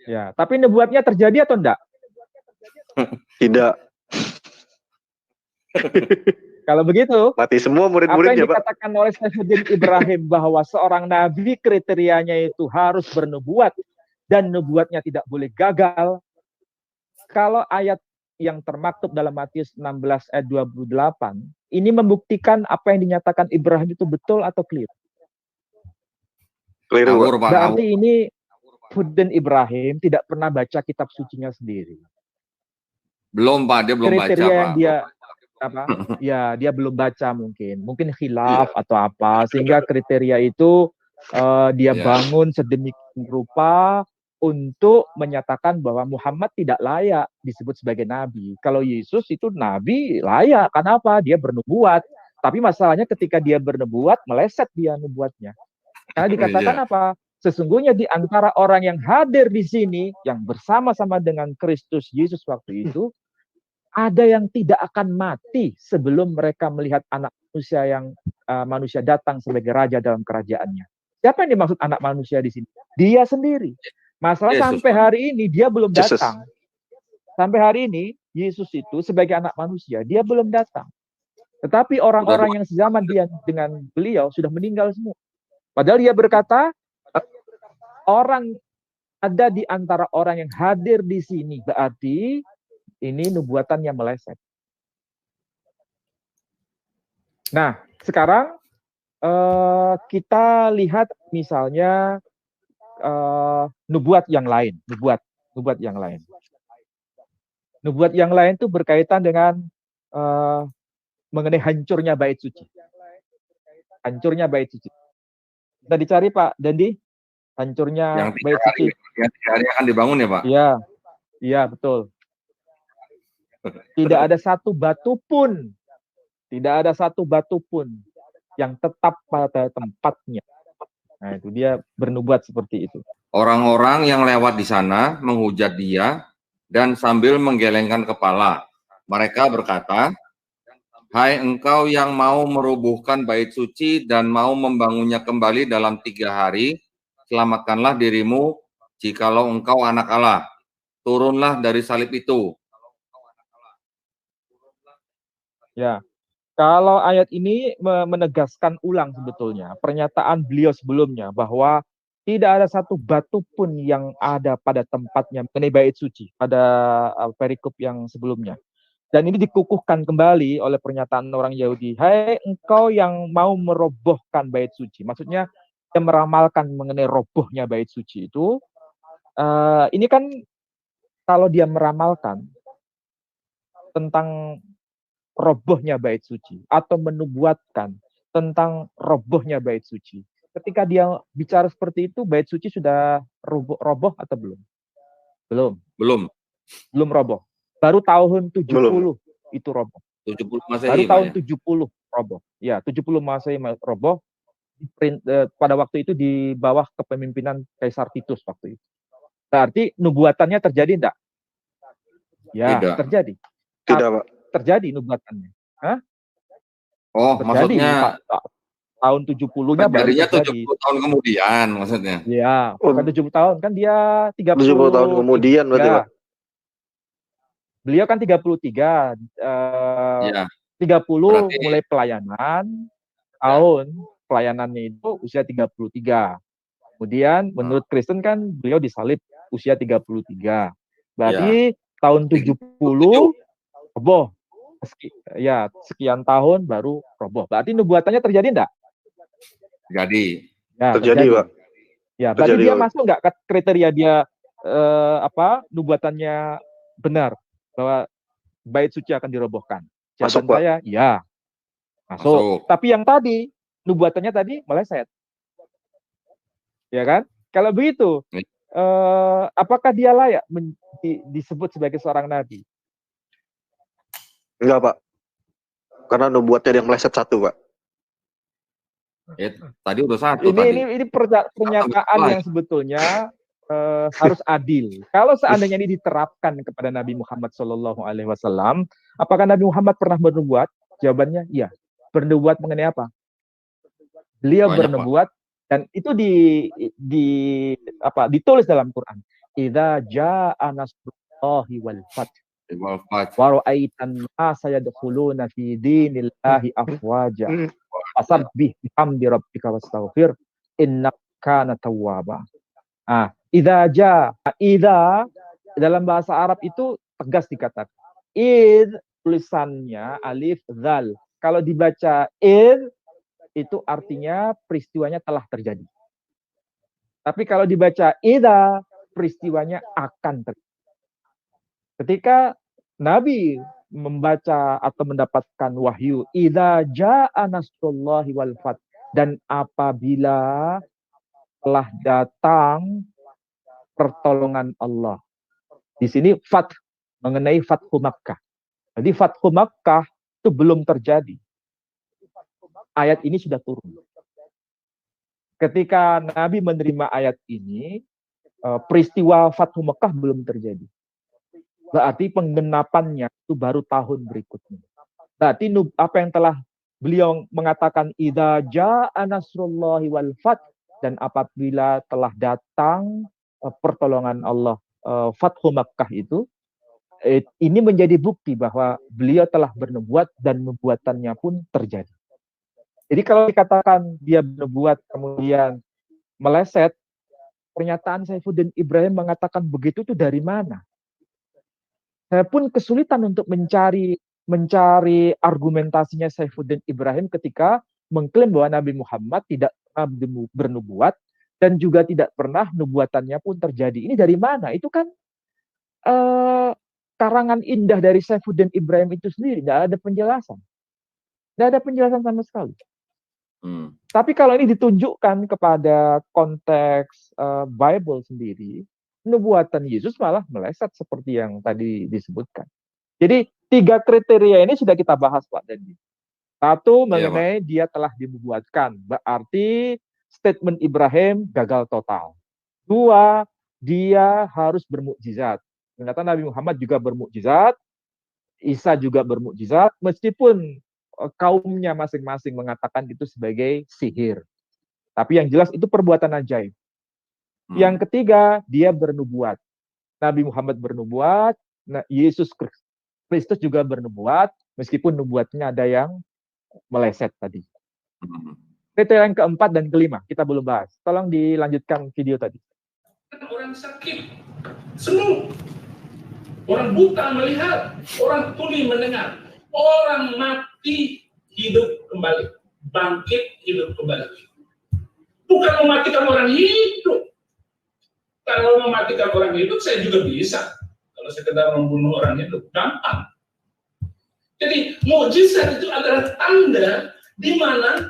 Ya, tapi nubuatnya terjadi atau enggak? Tidak. Kalau begitu, Mati semua apa murid-muridnya, yang Pak. dikatakan oleh Saifuddin Ibrahim bahwa seorang nabi kriterianya itu harus bernubuat dan nubuatnya tidak boleh gagal. Kalau ayat yang termaktub dalam Matius 16 ayat 28, ini membuktikan apa yang dinyatakan Ibrahim itu betul atau keliru. Keliru, Pak. Ngawur, Pak. Berarti ini Saifuddin Ibrahim tidak pernah baca kitab sucinya sendiri. Belum, Pak. Dia belum baca, Kriteria yang Pak. dia apa? Ya, dia belum baca mungkin khilaf atau apa, sehingga kriteria itu dia Iya. bangun sedemikian rupa untuk menyatakan bahwa Muhammad tidak layak disebut sebagai nabi. Kalau Yesus itu nabi layak, kenapa? Dia bernubuat. Tapi masalahnya ketika dia bernubuat, meleset dia nubuatnya. Karena dikatakan apa? Sesungguhnya di antara orang yang hadir di sini, yang bersama-sama dengan Kristus Yesus waktu itu, ada yang tidak akan mati sebelum mereka melihat anak manusia yang manusia datang sebagai raja dalam kerajaannya. Siapa yang dimaksud anak manusia di sini? Dia sendiri. Masalah Yesus, sampai Pak. hari ini dia belum Yesus. datang. Sampai hari ini Yesus itu sebagai anak manusia dia belum datang. Tetapi orang-orang yang sezaman dia dengan beliau sudah meninggal semua. Padahal dia berkata, orang ada di antara orang yang hadir di sini, berarti ini nubuatannya meleset. Nah, sekarang kita lihat misalnya nubuat yang lain, nubuat yang lain. Nubuat yang lain itu berkaitan dengan mengenai hancurnya bait suci. Hancurnya bait suci. Kita dicari Pak Dandi, hancurnya Yang bait suci. yang 3 hari akan dibangun ya, Pak? Iya, iya betul. Tidak ada satu batu pun, yang tetap pada tempatnya. Nah, itu dia bernubuat seperti itu. Orang-orang yang lewat di sana menghujat dia dan sambil menggelengkan kepala. Mereka berkata, "Hai engkau yang mau merubuhkan bait suci dan mau membangunnya kembali dalam 3 hari, selamatkanlah dirimu jikalau engkau anak Allah. Turunlah dari salib itu." Ya, kalau ayat ini menegaskan ulang sebetulnya pernyataan beliau sebelumnya bahwa tidak ada satu batu pun yang ada pada tempatnya mengenai bait suci pada perikop yang sebelumnya. Dan ini dikukuhkan kembali oleh pernyataan orang Yahudi. Hai engkau yang mau merobohkan bait suci. Maksudnya yang meramalkan mengenai robohnya bait suci itu. Ini kan kalau dia meramalkan tentang robohnya bait suci atau menubuatkan tentang robohnya bait suci. Ketika dia bicara seperti itu, bait suci sudah roboh atau belum? Belum roboh. Baru tahun 70 itu roboh. 70 Masehi. Baru tahun 70 roboh. Ya, 70 Masehi roboh. Pada waktu itu di bawah kepemimpinan Kaisar Titus waktu itu. Berarti nubuatannya terjadi enggak? Ya, Tidak. terjadi. Tidak, Pak. Terjadi nubuatannya. Hah? Oh, terjadi, maksudnya tahun 70-nya baru terjadi. 70 tahun kemudian maksudnya. Iya, bukan 70 tahun kan dia 70 tahun kemudian berarti, Pak. Beliau kan 33. Iya. 30 Berarti mulai pelayanan, tahun pelayanannya itu usia 33. Kemudian menurut Kristen kan beliau disalib usia 33. Berarti tahun 70 roboh. Ya, sekian tahun baru roboh. Berarti nubuatannya terjadi enggak? Terjadi. Ya, terjadi, Pak. Ya, berarti dia masuk enggak ke kriteria dia nubuatannya benar bahwa bait suci akan dirobohkan? Jawaban saya, ya. Masuk. Tapi yang tadi nubuatannya tadi meleset. Ya kan? Kalau begitu, apakah dia layak disebut sebagai seorang nabi? Enggak, Pak. Karena nubuatnya yang meleset satu, Pak. Tadi udah satu ini pernyataan yang sebetulnya harus adil. Kalau seandainya ini diterapkan kepada Nabi Muhammad SAW, apakah Nabi Muhammad pernah bernubuat? Jawabannya iya. Bernubuat mengenai apa? Beliau bernubuat dan itu ditulis dalam Quran. idza jaa nasrullahi wal fath Wal fath. wa ra'aitan nasa yadkhuluna fi dinillahi afwaja fasabbih bihamdi rabbika wastaghfir innaka kana tawwaba. Idza jaa, idza dalam bahasa Arab itu tegas dikatakan. Id tulisannya alif zal. Kalau dibaca id itu artinya peristiwanya telah terjadi. Tapi kalau dibaca idza peristiwanya akan terjadi. Ketika Nabi membaca atau mendapatkan wahyu idza jaa nasrullahi wal fath, dan apabila telah datang pertolongan Allah. Di sini fath mengenai Fathu Makkah. Jadi Fathu Makkah itu belum terjadi. Ayat ini sudah turun. Ketika Nabi menerima ayat ini, peristiwa Fathu Makkah belum terjadi. Berarti penggenapannya itu baru tahun berikutnya. Berarti apa yang telah beliau mengatakan idza jaa nasrullahi wal fath, dan apabila telah datang pertolongan Allah, Fathu Makkah itu, ini menjadi bukti bahwa beliau telah bernubuat dan nubuatannya pun terjadi. Jadi kalau dikatakan dia bernubuat kemudian meleset, pernyataan Saifuddin Ibrahim mengatakan begitu itu dari mana? Saya pun kesulitan untuk mencari argumentasinya Saifuddin Ibrahim ketika mengklaim bahwa Nabi Muhammad tidak pernah bernubuat dan juga tidak pernah nubuatannya pun terjadi. Ini dari mana? Itu kan karangan indah dari Saifuddin Ibrahim itu sendiri. Tidak ada penjelasan. Tidak ada penjelasan sama sekali. Tapi kalau ini ditunjukkan kepada konteks Bible sendiri, nubuatan Yesus malah meleset seperti yang tadi disebutkan. Jadi 3 kriteria ini sudah kita bahas, Pak Dendi. 1 mengenai dia telah dinubuatkan, berarti statement Ibrahim gagal total. 2, dia harus bermukjizat. Ternyata Nabi Muhammad juga bermukjizat, Isa juga bermukjizat, meskipun kaumnya masing-masing mengatakan itu sebagai sihir. Tapi yang jelas itu perbuatan ajaib. Yang ketiga, dia bernubuat. Nabi Muhammad bernubuat, Yesus Kristus juga bernubuat, meskipun nubuatnya ada yang meleset tadi. Kriteria yang keempat dan kelima, kita belum bahas. Tolong dilanjutkan video tadi. Orang sakit, sembuh. Orang buta melihat, orang tuli mendengar. Orang mati hidup kembali, bangkit hidup kembali. Bukan mematikan orang hidup. Kalau mematikan orang hidup, saya juga bisa. Kalau sekedar membunuh orang hidup, gampang. Jadi mukjizat itu adalah tanda di mana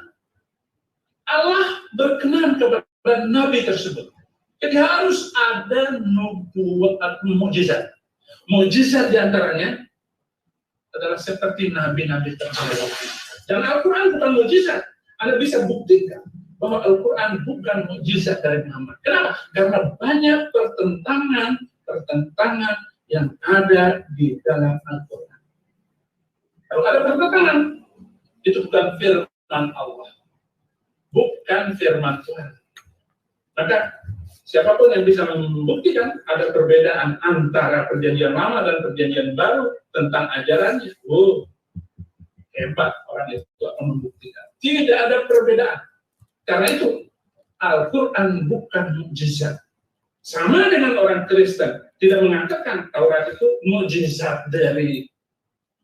Allah berkenan kepada Nabi tersebut. Jadi harus ada nubuat mukjizat. Mukjizat diantaranya adalah seperti nabi-nabi tersebut. Dan Al-Quran bukan mukjizat. Anda bisa buktikan bahwa Al-Quran bukan mukjizat dari Muhammad. Kenapa? Karena banyak pertentangan yang ada di dalam Al-Quran. Kalau ada pertentangan, itu bukan firman Allah, bukan firman Tuhan. Maka siapapun yang bisa membuktikan ada perbedaan antara perjanjian lama dan perjanjian baru tentang ajarannya, hebat orang itu akan membuktikan. Tidak ada perbedaan. Karena itu Al-Quran bukan mukjizat. Sama dengan orang Kristen tidak mengatakan Taurat itu mukjizat dari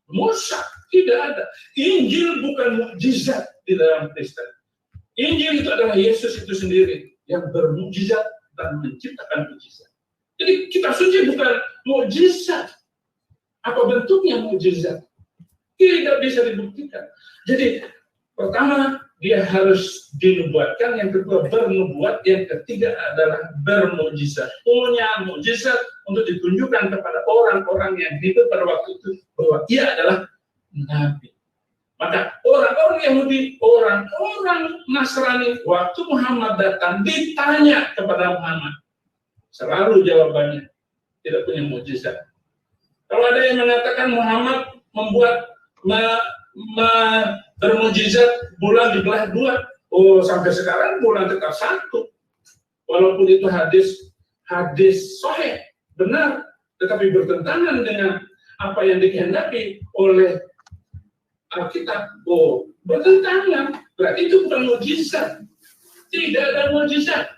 Musa. Tidak ada. Injil bukan mukjizat di dalam Kristen. Injil itu adalah Yesus itu sendiri yang bermukjizat dan menciptakan mukjizat. Jadi kitab suci bukan mukjizat. Apa bentuknya mukjizat? Tidak bisa dibuktikan. Jadi pertama dia harus dinubuatkan, yang kedua bernubuat, yang ketiga adalah bermukjizat. Punya mukjizat untuk ditunjukkan kepada orang-orang yang hidup pada waktu itu bahwa ia adalah nabi. Maka orang-orang Yahudi, orang-orang Nasrani, waktu Muhammad datang ditanya kepada Muhammad, selalu jawabannya tidak punya mukjizat. Kalau ada yang mengatakan Muhammad membuat bermukjizat bulan dibelah 2, sampai sekarang bulan tetap 1. Walaupun itu hadis hadis sahih, benar, tetapi bertentangan dengan apa yang dikehendaki oleh Alkitab. Oh, bertentangan, berarti itu bukan mukjizat. Tidak ada mukjizat.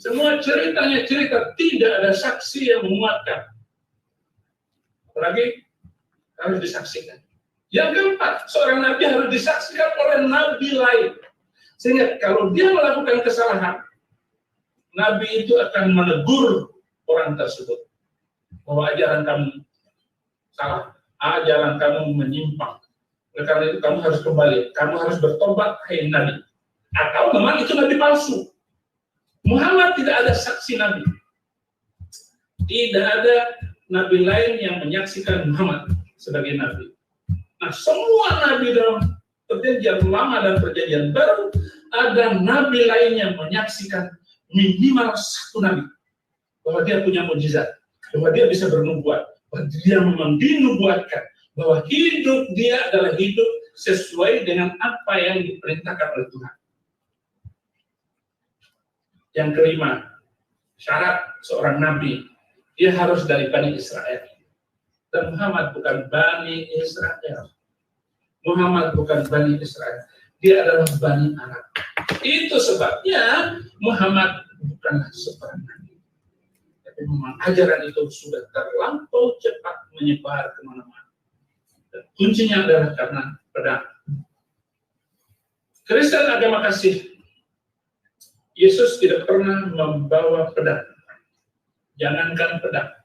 Semua ceritanya cerita, tidak ada saksi yang menguatkan. Apalagi harus disaksikan. Yang keempat, seorang nabi harus disaksikan oleh nabi lain. Sehingga kalau dia melakukan kesalahan, nabi itu akan menegur orang tersebut. Bahwa ajaran kamu salah, ajaran kamu menyimpang. Oleh karena itu kamu harus kembali, kamu harus bertobat, hai nabi. Atau memang itu nabi palsu. Muhammad tidak ada saksi nabi. Tidak ada nabi lain yang menyaksikan Muhammad sebagai nabi. Nah, semua nabi dalam perjanjian lama dan perjanjian baru, ada nabi lain yang menyaksikan minimal satu nabi. Bahwa dia punya mukjizat, bahwa dia bisa bernubuat, bahwa dia memang dinubuatkan, bahwa hidup dia adalah hidup sesuai dengan apa yang diperintahkan oleh Tuhan. Yang kelima, syarat seorang nabi, dia harus dari Bani Israel. Dan Muhammad bukan Bani Israel. Muhammad bukan Bani Israel. Dia adalah Bani Arab. Itu sebabnya Muhammad bukanlah seorang nabi. Tapi memang ajaran itu sudah terlampau cepat menyebar kemana-mana. Dan kuncinya adalah karena pedang. Kristen agama kasih, Yesus tidak pernah membawa pedang. Jangankan pedang,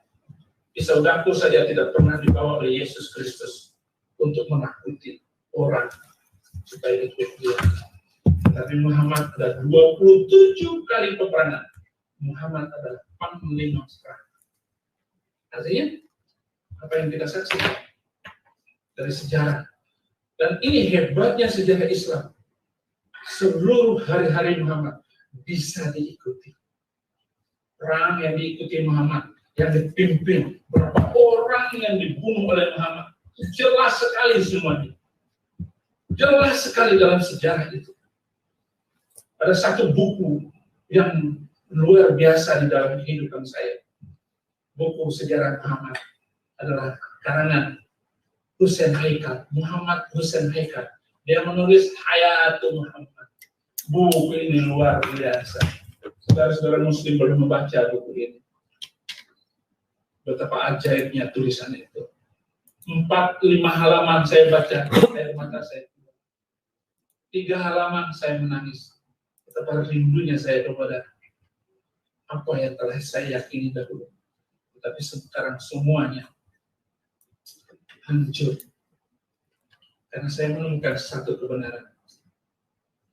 pisau dapur saja tidak pernah dibawa oleh Yesus Kristus untuk menakuti orang supaya ikut dia. Tapi Muhammad ada 27 kali peperangan. Muhammad adalah panglima perang. Artinya, apa yang kita saksikan dari sejarah. Dan ini hebatnya sejarah Islam. Seluruh hari-hari Muhammad bisa diikuti. Perang yang diikuti Muhammad, yang dipimpin, berapa orang yang dibunuh oleh Muhammad, jelas sekali semuanya. Jelas sekali dalam sejarah itu. Ada satu buku yang luar biasa di dalam kehidupan saya. Buku sejarah Muhammad adalah karangan Hussein Haikal, Muhammad Hussein Haikal. Dia menulis Hayatul Muhammad. Buku ini luar biasa. Saudara-saudara muslim belum membaca buku ini. Betapa ajaibnya tulisan itu. 4-5 halaman saya baca, air mata saya keluar. 3 halaman saya menangis. Betapa rindunya saya kepada apa yang telah saya yakini dahulu. Tetapi sekarang semuanya hancur. Karena saya menemukan satu kebenaran.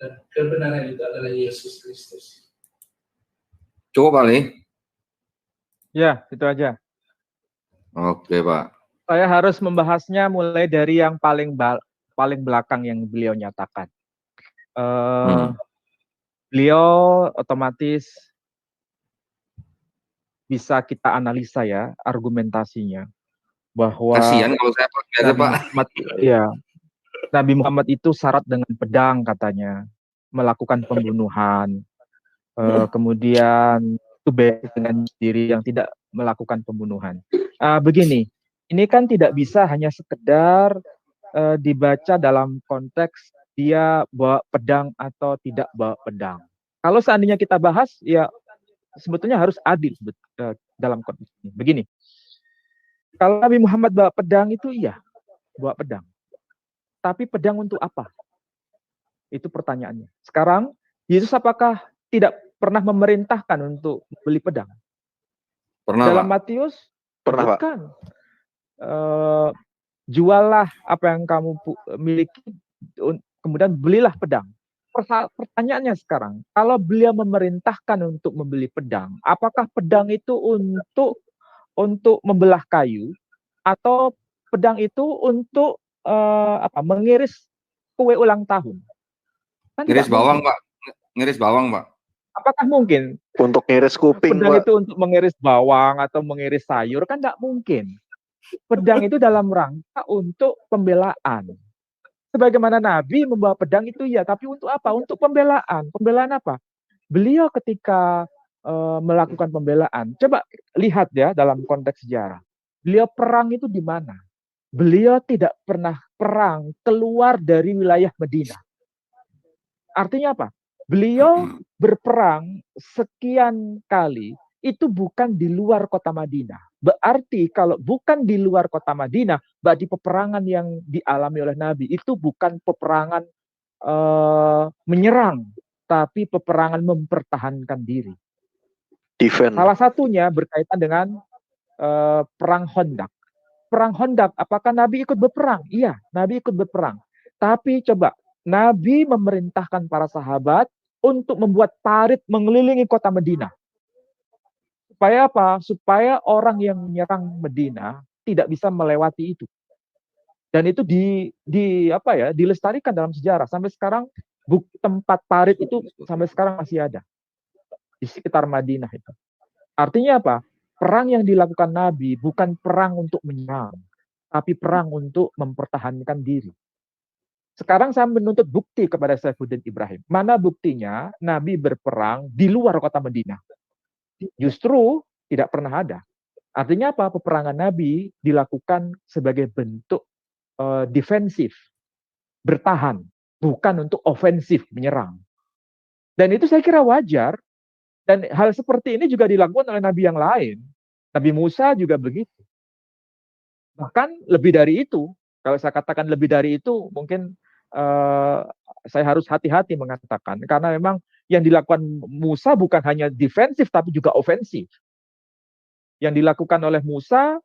Dan kebenaran itu adalah Yesus Kristus. Cukup, Ali? Ya, itu aja. Oke, Pak. Saya harus membahasnya mulai dari yang paling belakang yang beliau nyatakan. Beliau otomatis bisa kita analisa ya argumentasinya bahwa kasihan kalau saya pakai aja, Pak. Muhammad, ya, Nabi Muhammad itu syarat dengan pedang katanya, melakukan pembunuhan, kemudian itu beda dengan diri yang tidak melakukan pembunuhan. Begini, ini kan tidak bisa hanya sekedar dibaca dalam konteks dia bawa pedang atau tidak bawa pedang. Kalau seandainya kita bahas, ya sebetulnya harus adil dalam konteks ini. Begini, kalau Nabi Muhammad bawa pedang itu iya, bawa pedang. Tapi pedang untuk apa? Itu pertanyaannya. Sekarang, Yesus apakah tidak pernah memerintahkan untuk beli pedang? Pernah, dalam Pak. Matius? Pernah, Pak. Bukan. Juallah apa yang kamu miliki, kemudian belilah pedang. Pertanyaannya sekarang, kalau beliau memerintahkan untuk membeli pedang, apakah pedang itu untuk membelah kayu, atau pedang itu untuk mengiris kue ulang tahun? Kan Ngiris tidak bawang, mungkin. Pak. Ngiris bawang, Pak. Apakah mungkin Untuk ngiris kuping, pedang Pak. itu untuk mengiris bawang atau mengiris sayur? Kan tidak mungkin. Pedang itu dalam rangka untuk pembelaan. Sebagaimana Nabi membawa pedang itu ya, tapi untuk apa? Untuk pembelaan. Pembelaan apa? Beliau ketika melakukan pembelaan. Coba lihat ya dalam konteks sejarah. Beliau perang itu di mana? Beliau tidak pernah perang keluar dari wilayah Madinah. Artinya apa? Beliau berperang sekian kali itu bukan di luar kota Madinah. Berarti kalau bukan di luar kota Madinah, berarti peperangan yang dialami oleh Nabi itu bukan peperangan menyerang, tapi peperangan mempertahankan diri. Defend. Salah satunya berkaitan dengan perang Khandaq. Perang Khandaq, apakah Nabi ikut berperang? Iya, Nabi ikut berperang. Tapi coba, Nabi memerintahkan para sahabat untuk membuat parit mengelilingi kota Madinah. Supaya apa? Supaya orang yang menyerang Madinah tidak bisa melewati itu. Dan itu dilestarikan dalam sejarah. Sampai sekarang tempat parit itu sampai sekarang masih ada di sekitar Madinah itu. Artinya apa? Perang yang dilakukan Nabi bukan perang untuk menyerang, tapi perang untuk mempertahankan diri. Sekarang saya menuntut bukti kepada Saifuddin Ibrahim. Mana buktinya Nabi berperang di luar kota Madinah? Justru tidak pernah ada. Artinya apa? Peperangan Nabi dilakukan sebagai bentuk defensif, bertahan, bukan untuk ofensif, menyerang. Dan itu saya kira wajar. Dan hal seperti ini juga dilakukan oleh Nabi yang lain. Nabi Musa juga begitu. Bahkan lebih dari itu. Kalau saya katakan lebih dari itu, mungkin saya harus hati-hati mengatakan. Karena memang yang dilakukan Musa bukan hanya defensif, tapi juga ofensif. Yang dilakukan oleh Musa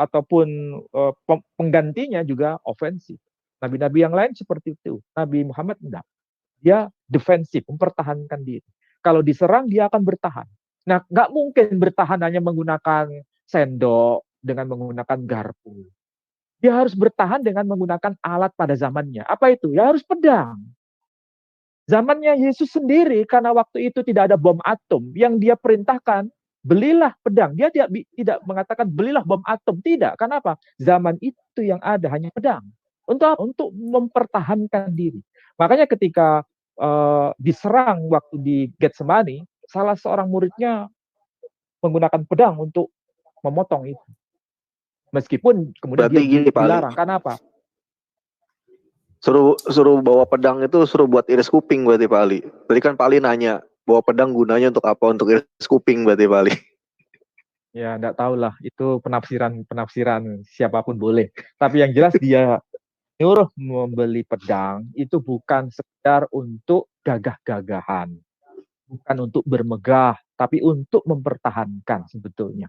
ataupun penggantinya juga ofensif. Nabi-nabi yang lain seperti itu. Nabi Muhammad enggak. Dia defensif, mempertahankan diri. Kalau diserang, dia akan bertahan. Nah, nggak mungkin bertahan hanya menggunakan sendok, dengan menggunakan garpu. Dia harus bertahan dengan menggunakan alat pada zamannya. Apa itu? Ya harus pedang. Zamannya Yesus sendiri, karena waktu itu tidak ada bom atom, yang dia perintahkan, belilah pedang. Dia tidak mengatakan belilah bom atom. Tidak. Kenapa? Zaman itu yang ada hanya pedang. Untuk mempertahankan diri. Makanya ketika diserang waktu di Getsemani, salah seorang muridnya menggunakan pedang untuk memotong itu. Meskipun kemudian Berarti dia gini, Pak Ali. dilarang. Kenapa? Suruh bawa pedang itu suruh buat iris kuping berarti Pak Ali. Tadi kan Pak Ali nanya, bawa pedang gunanya untuk apa? Untuk iris kuping berarti Pak Ali. Ya, enggak tahulah. Itu penafsiran siapapun boleh. Tapi yang jelas dia nyuruh membeli pedang itu bukan sekedar untuk gagah-gagahan. Bukan untuk bermegah, tapi untuk mempertahankan sebetulnya.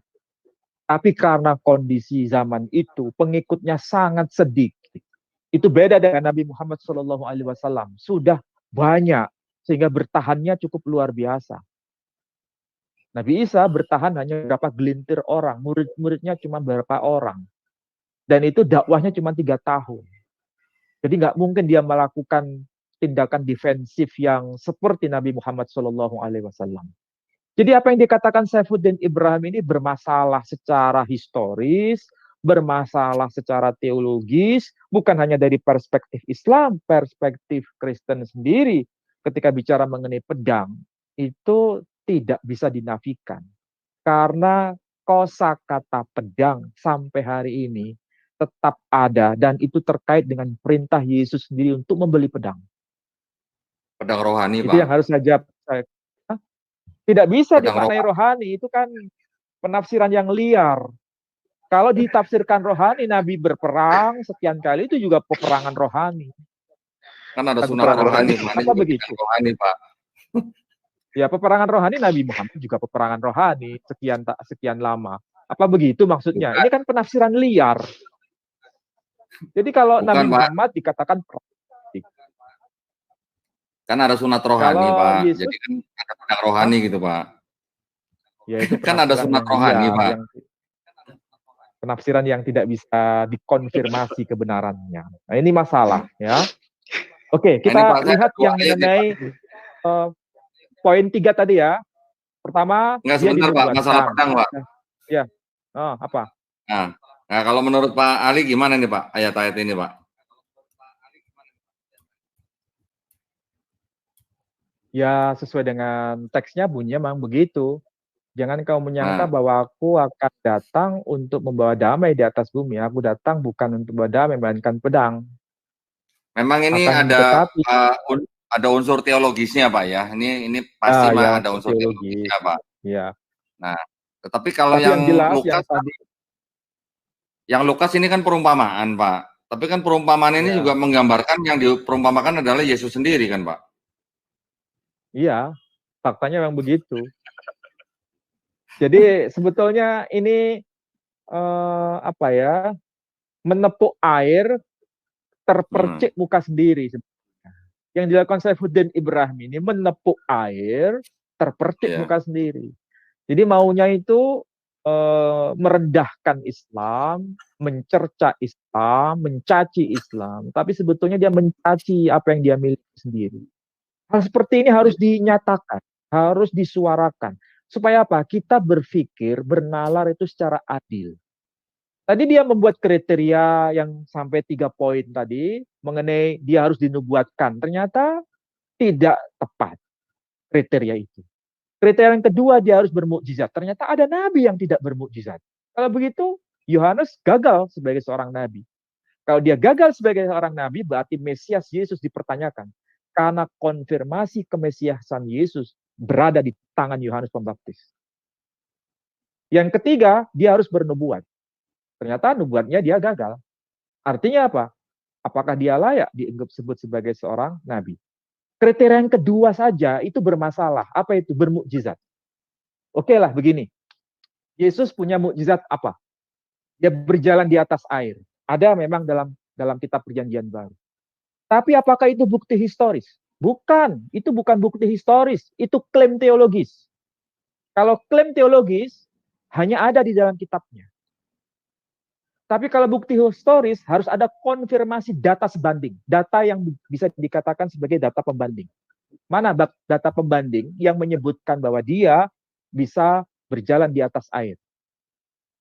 Tapi karena kondisi zaman itu, pengikutnya sangat sedikit. Itu beda dengan Nabi Muhammad SAW. Sudah banyak, sehingga bertahannya cukup luar biasa. Nabi Isa bertahan hanya beberapa gelintir orang. Murid-muridnya cuma beberapa orang. Dan itu dakwahnya cuma 3 tahun. Jadi nggak mungkin dia melakukan tindakan defensif yang seperti Nabi Muhammad SAW. Jadi apa yang dikatakan Saifuddin Ibrahim ini bermasalah secara historis, bermasalah secara teologis, bukan hanya dari perspektif Islam, perspektif Kristen sendiri. Ketika bicara mengenai pedang, itu tidak bisa dinafikan. Karena kosakata pedang sampai hari ini tetap ada, dan itu terkait dengan perintah Yesus sendiri untuk membeli pedang. Pedang rohani, itu Pak. Yang harus saya tidak bisa dimaknai rohani, itu kan penafsiran yang liar. Kalau ditafsirkan rohani, Nabi berperang sekian kali, itu juga peperangan rohani. Kan ada sunat rohani, apa begitu? Rohani, Pak. Ya, peperangan rohani Nabi Muhammad juga peperangan rohani sekian lama. Apa begitu maksudnya? Ini kan penafsiran liar. Jadi kalau Nabi Muhammad dikatakan kan ada sunat rohani, Pak. Yesus, jadi kan ada pedang rohani gitu, Pak. Ya, itu kan ada sunat rohani, Pak. Penafsiran yang tidak bisa dikonfirmasi kebenarannya. Nah, ini masalah, ya. Oke, kita lihat yang mengenai poin 3 tadi ya. Pertama, nggak sebentar Pak, masalah pedang, Pak. Ya. Oh, apa? Nah, kalau menurut Pak Ali gimana nih, Pak, ayat-ayat ini, Pak? Ya, sesuai dengan teksnya bunyinya memang begitu. Jangan kau menyangka Nah, bahwa aku akan datang untuk membawa damai di atas bumi. Aku datang bukan untuk membawa damai, melainkan pedang. memang ini Akan ada tetapi, ada unsur teologisnya, Pak ya. Ini pasti ya ada unsur unsur teologis. teologisnya, Pak. Ya. Nah, tetapi kalau Tapi yang jelas yang tadi, Yang Lukas ini kan perumpamaan, Pak. Tapi kan perumpamaan ini juga ya, menggambarkan yang diperumpamakan adalah Yesus sendiri kan, Pak? iya, faktanya memang begitu. Jadi sebetulnya ini apa ya, menepuk air Hmm, terpercik muka sendiri. Yang dilakukan Saifuddin Ibrahim ini menepuk air terpercik iya. muka sendiri. Jadi maunya itu merendahkan Islam, mencerca Islam, mencaci Islam, tapi sebetulnya dia mencaci apa yang dia miliki sendiri. Hal seperti ini harus dinyatakan, harus disuarakan. Supaya apa? Kita berpikir, bernalar itu secara adil. Tadi dia membuat kriteria yang sampai 3 poin tadi mengenai dia harus dinubuatkan. Ternyata tidak tepat kriteria itu. Kriteria yang kedua dia harus bermukjizat. Ternyata ada nabi yang tidak bermukjizat. Kalau begitu, Yohanes gagal sebagai seorang nabi. Kalau dia gagal sebagai seorang nabi, berarti Mesias Yesus dipertanyakan. Karena konfirmasi kemesiasan Yesus berada di tangan Yohanes Pembaptis. Yang ketiga, dia harus bernubuat. Ternyata nubuatnya dia gagal. Artinya apa? Apakah dia layak disebut sebagai seorang nabi? Kriteria yang kedua saja itu bermasalah. Apa itu? Bermukjizat. Oke lah, begini. Yesus punya mukjizat apa? Dia berjalan di atas air. Ada memang dalam kitab Perjanjian Baru. Tapi apakah itu bukti historis? Bukan, itu bukan bukti historis, itu klaim teologis. Kalau klaim teologis hanya ada di dalam kitabnya. Tapi kalau bukti historis harus ada konfirmasi data sebanding, data yang bisa dikatakan sebagai data pembanding. Mana data pembanding yang menyebutkan bahwa dia bisa berjalan di atas air?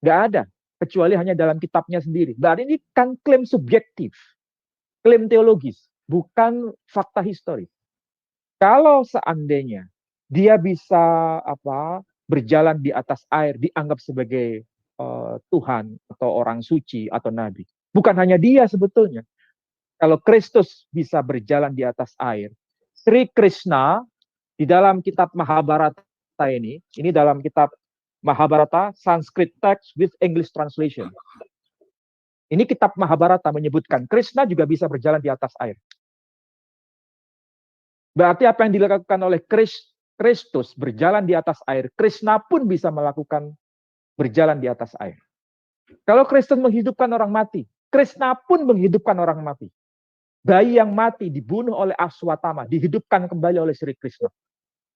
Nggak ada, kecuali hanya dalam kitabnya sendiri. Berarti ini kan klaim subjektif, klaim teologis, bukan fakta historis. Kalau seandainya dia bisa berjalan di atas air, dianggap sebagai Tuhan atau orang suci atau nabi. Bukan hanya dia sebetulnya. Kalau Kristus bisa berjalan di atas air, Sri Krishna di dalam kitab Mahabharata ini dalam kitab Mahabharata Sanskrit text with English translation. Ini kitab Mahabharata menyebutkan Krishna juga bisa berjalan di atas air. Berarti apa yang dilakukan oleh Kristus berjalan di atas air, Krishna pun bisa melakukan berjalan di atas air. Kalau Kristus menghidupkan orang mati, Krishna pun menghidupkan orang mati. Bayi yang mati dibunuh oleh Aswatama, dihidupkan kembali oleh Sri Krishna.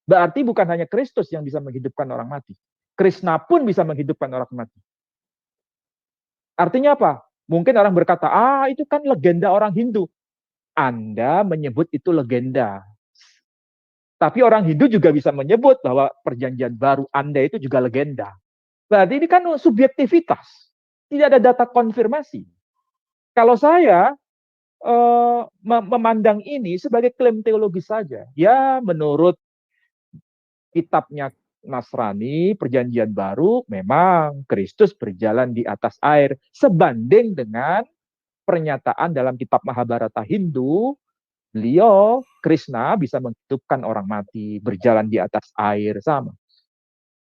Berarti bukan hanya Kristus yang bisa menghidupkan orang mati. Krishna pun bisa menghidupkan orang mati. Artinya apa? Mungkin orang berkata, itu kan legenda orang Hindu. Anda menyebut itu legenda. Tapi orang Hindu juga bisa menyebut bahwa perjanjian baru Anda itu juga legenda. Berarti ini kan subjektivitas. Tidak ada data konfirmasi. Kalau saya memandang ini sebagai klaim teologis saja. Ya, menurut kitabnya Nasrani, perjanjian baru, memang Kristus berjalan di atas air. Sebanding dengan pernyataan dalam kitab Mahabharata Hindu, beliau, Krishna, bisa menghidupkan orang mati, berjalan di atas air, sama.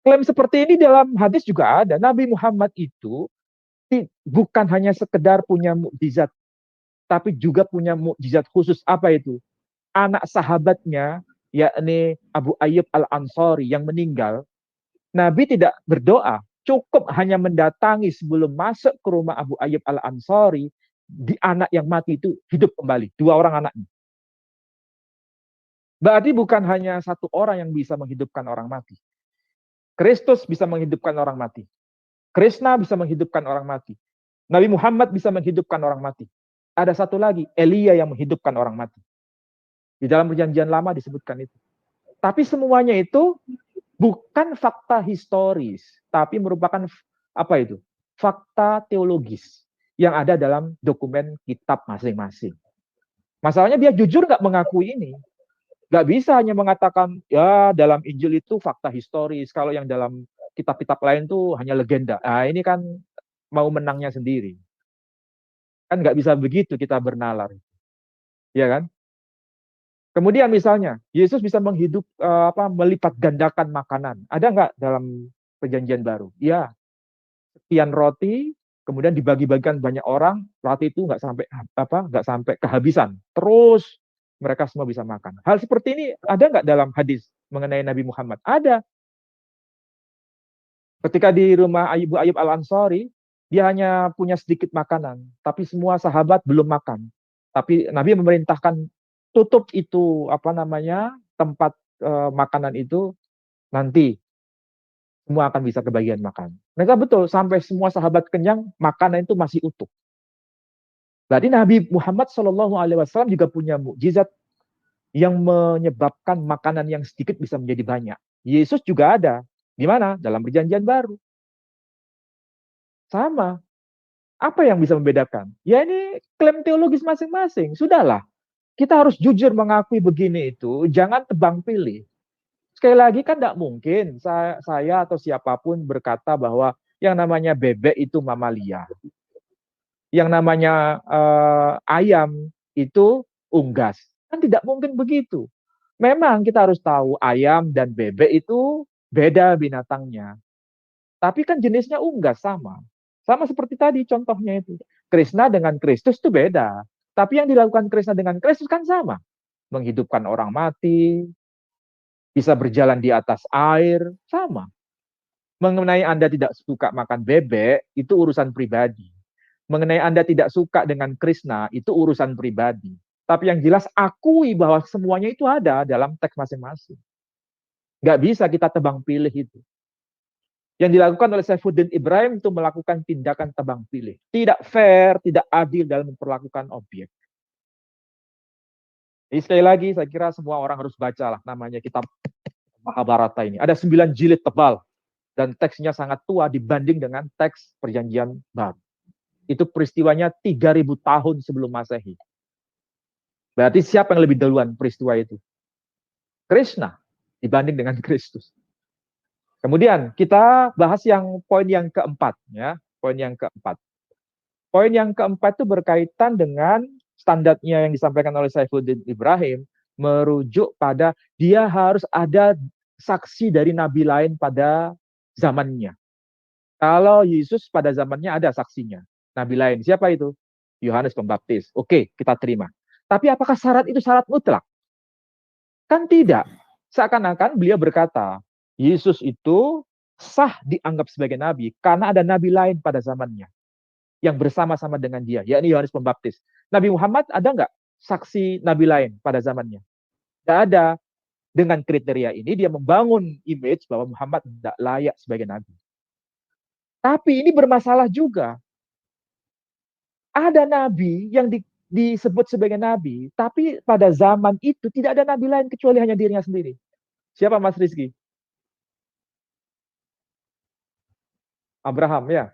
Klaim seperti ini dalam hadis juga ada. Nabi Muhammad itu bukan hanya sekedar punya mukjizat, tapi juga punya mukjizat khusus. Apa itu? Anak sahabatnya, yakni Abu Ayyub Al-Ansari yang meninggal, Nabi tidak berdoa, cukup hanya mendatangi sebelum masuk ke rumah Abu Ayyub Al-Ansari, di anak yang mati itu hidup kembali, 2 orang anaknya. Berarti bukan hanya 1 orang yang bisa menghidupkan orang mati. Kristus bisa menghidupkan orang mati. Krishna bisa menghidupkan orang mati. Nabi Muhammad bisa menghidupkan orang mati. Ada satu lagi, Elia yang menghidupkan orang mati. Di dalam perjanjian lama disebutkan itu. Tapi semuanya itu bukan fakta historis, tapi merupakan fakta teologis yang ada dalam dokumen kitab masing-masing. Masalahnya dia jujur nggak mengakui ini. Nggak bisa hanya mengatakan, ya dalam Injil itu fakta historis, kalau yang dalam kitab-kitab lain tuh hanya legenda. Nah, ini kan mau menangnya sendiri. Kan nggak bisa begitu kita bernalar. Ya kan? Kemudian misalnya, Yesus bisa melipat gandakan makanan. Ada nggak dalam perjanjian baru? Ya, sekian roti, kemudian dibagi-bagikan banyak orang, roti itu nggak sampai kehabisan. Terus mereka semua bisa makan. Hal seperti ini ada nggak dalam hadis mengenai Nabi Muhammad? Ada. Ketika di rumah Ibu Ayyub Al-Ansari, dia hanya punya sedikit makanan, tapi semua sahabat belum makan. Tapi Nabi memerintahkan tutup itu tempat makanan itu, nanti semua akan bisa kebagian makan. Mereka betul, sampai semua sahabat kenyang, makanan itu masih utuh. Berarti Nabi Muhammad SAW juga punya mukjizat yang menyebabkan makanan yang sedikit bisa menjadi banyak. Yesus juga ada. Di mana? Dalam perjanjian baru. Sama. Apa yang bisa membedakan? Ya ini klaim teologis masing-masing. Sudahlah. Kita harus jujur mengakui begini itu. Jangan tebang pilih. Sekali lagi kan tidak mungkin saya atau siapapun berkata bahwa yang namanya bebek itu mamalia. Yang namanya ayam itu unggas. Kan tidak mungkin begitu. Memang kita harus tahu ayam dan bebek itu beda binatangnya. Tapi kan jenisnya unggas sama. Sama seperti tadi contohnya itu. Krishna dengan Kristus itu beda. Tapi yang dilakukan Krishna dengan Kristus kan sama. Menghidupkan orang mati, bisa berjalan di atas air, sama. Mengenai Anda tidak suka makan bebek, itu urusan pribadi. Mengenai Anda tidak suka dengan Krishna, itu urusan pribadi. Tapi yang jelas akui bahwa semuanya itu ada dalam teks masing-masing. Nggak bisa kita tebang pilih itu. Yang dilakukan oleh Saifuddin Ibrahim itu melakukan tindakan tebang pilih. Tidak fair, tidak adil dalam memperlakukan objek. Jadi sekali lagi, saya kira semua orang harus baca lah namanya kitab Mahabharata ini. Ada 9 jilid tebal. Dan teksnya sangat tua dibanding dengan teks perjanjian baru. Itu peristiwanya 3000 tahun sebelum Masehi. Berarti siapa yang lebih duluan peristiwa itu? Krishna dibanding dengan Kristus. Kemudian kita bahas poin yang keempat, ya. Poin yang keempat. Poin yang keempat itu berkaitan dengan standarnya yang disampaikan oleh Saifuddin Ibrahim, merujuk pada dia harus ada saksi dari nabi lain pada zamannya. Kalau Yesus pada zamannya ada saksinya, nabi lain. Siapa itu? Yohanes Pembaptis. Oke, kita terima. Tapi apakah syarat itu syarat mutlak? Kan tidak. Seakan-akan beliau berkata, Yesus itu sah dianggap sebagai nabi karena ada nabi lain pada zamannya yang bersama-sama dengan dia, yakni Yohanes Pembaptis. Nabi Muhammad ada nggak saksi nabi lain pada zamannya? Tidak ada. Dengan kriteria ini dia membangun image bahwa Muhammad tidak layak sebagai nabi. Tapi ini bermasalah juga. Ada nabi yang disebut sebagai nabi, tapi pada zaman itu tidak ada nabi lain kecuali hanya dirinya sendiri. Siapa Mas Rizky? Abraham, ya.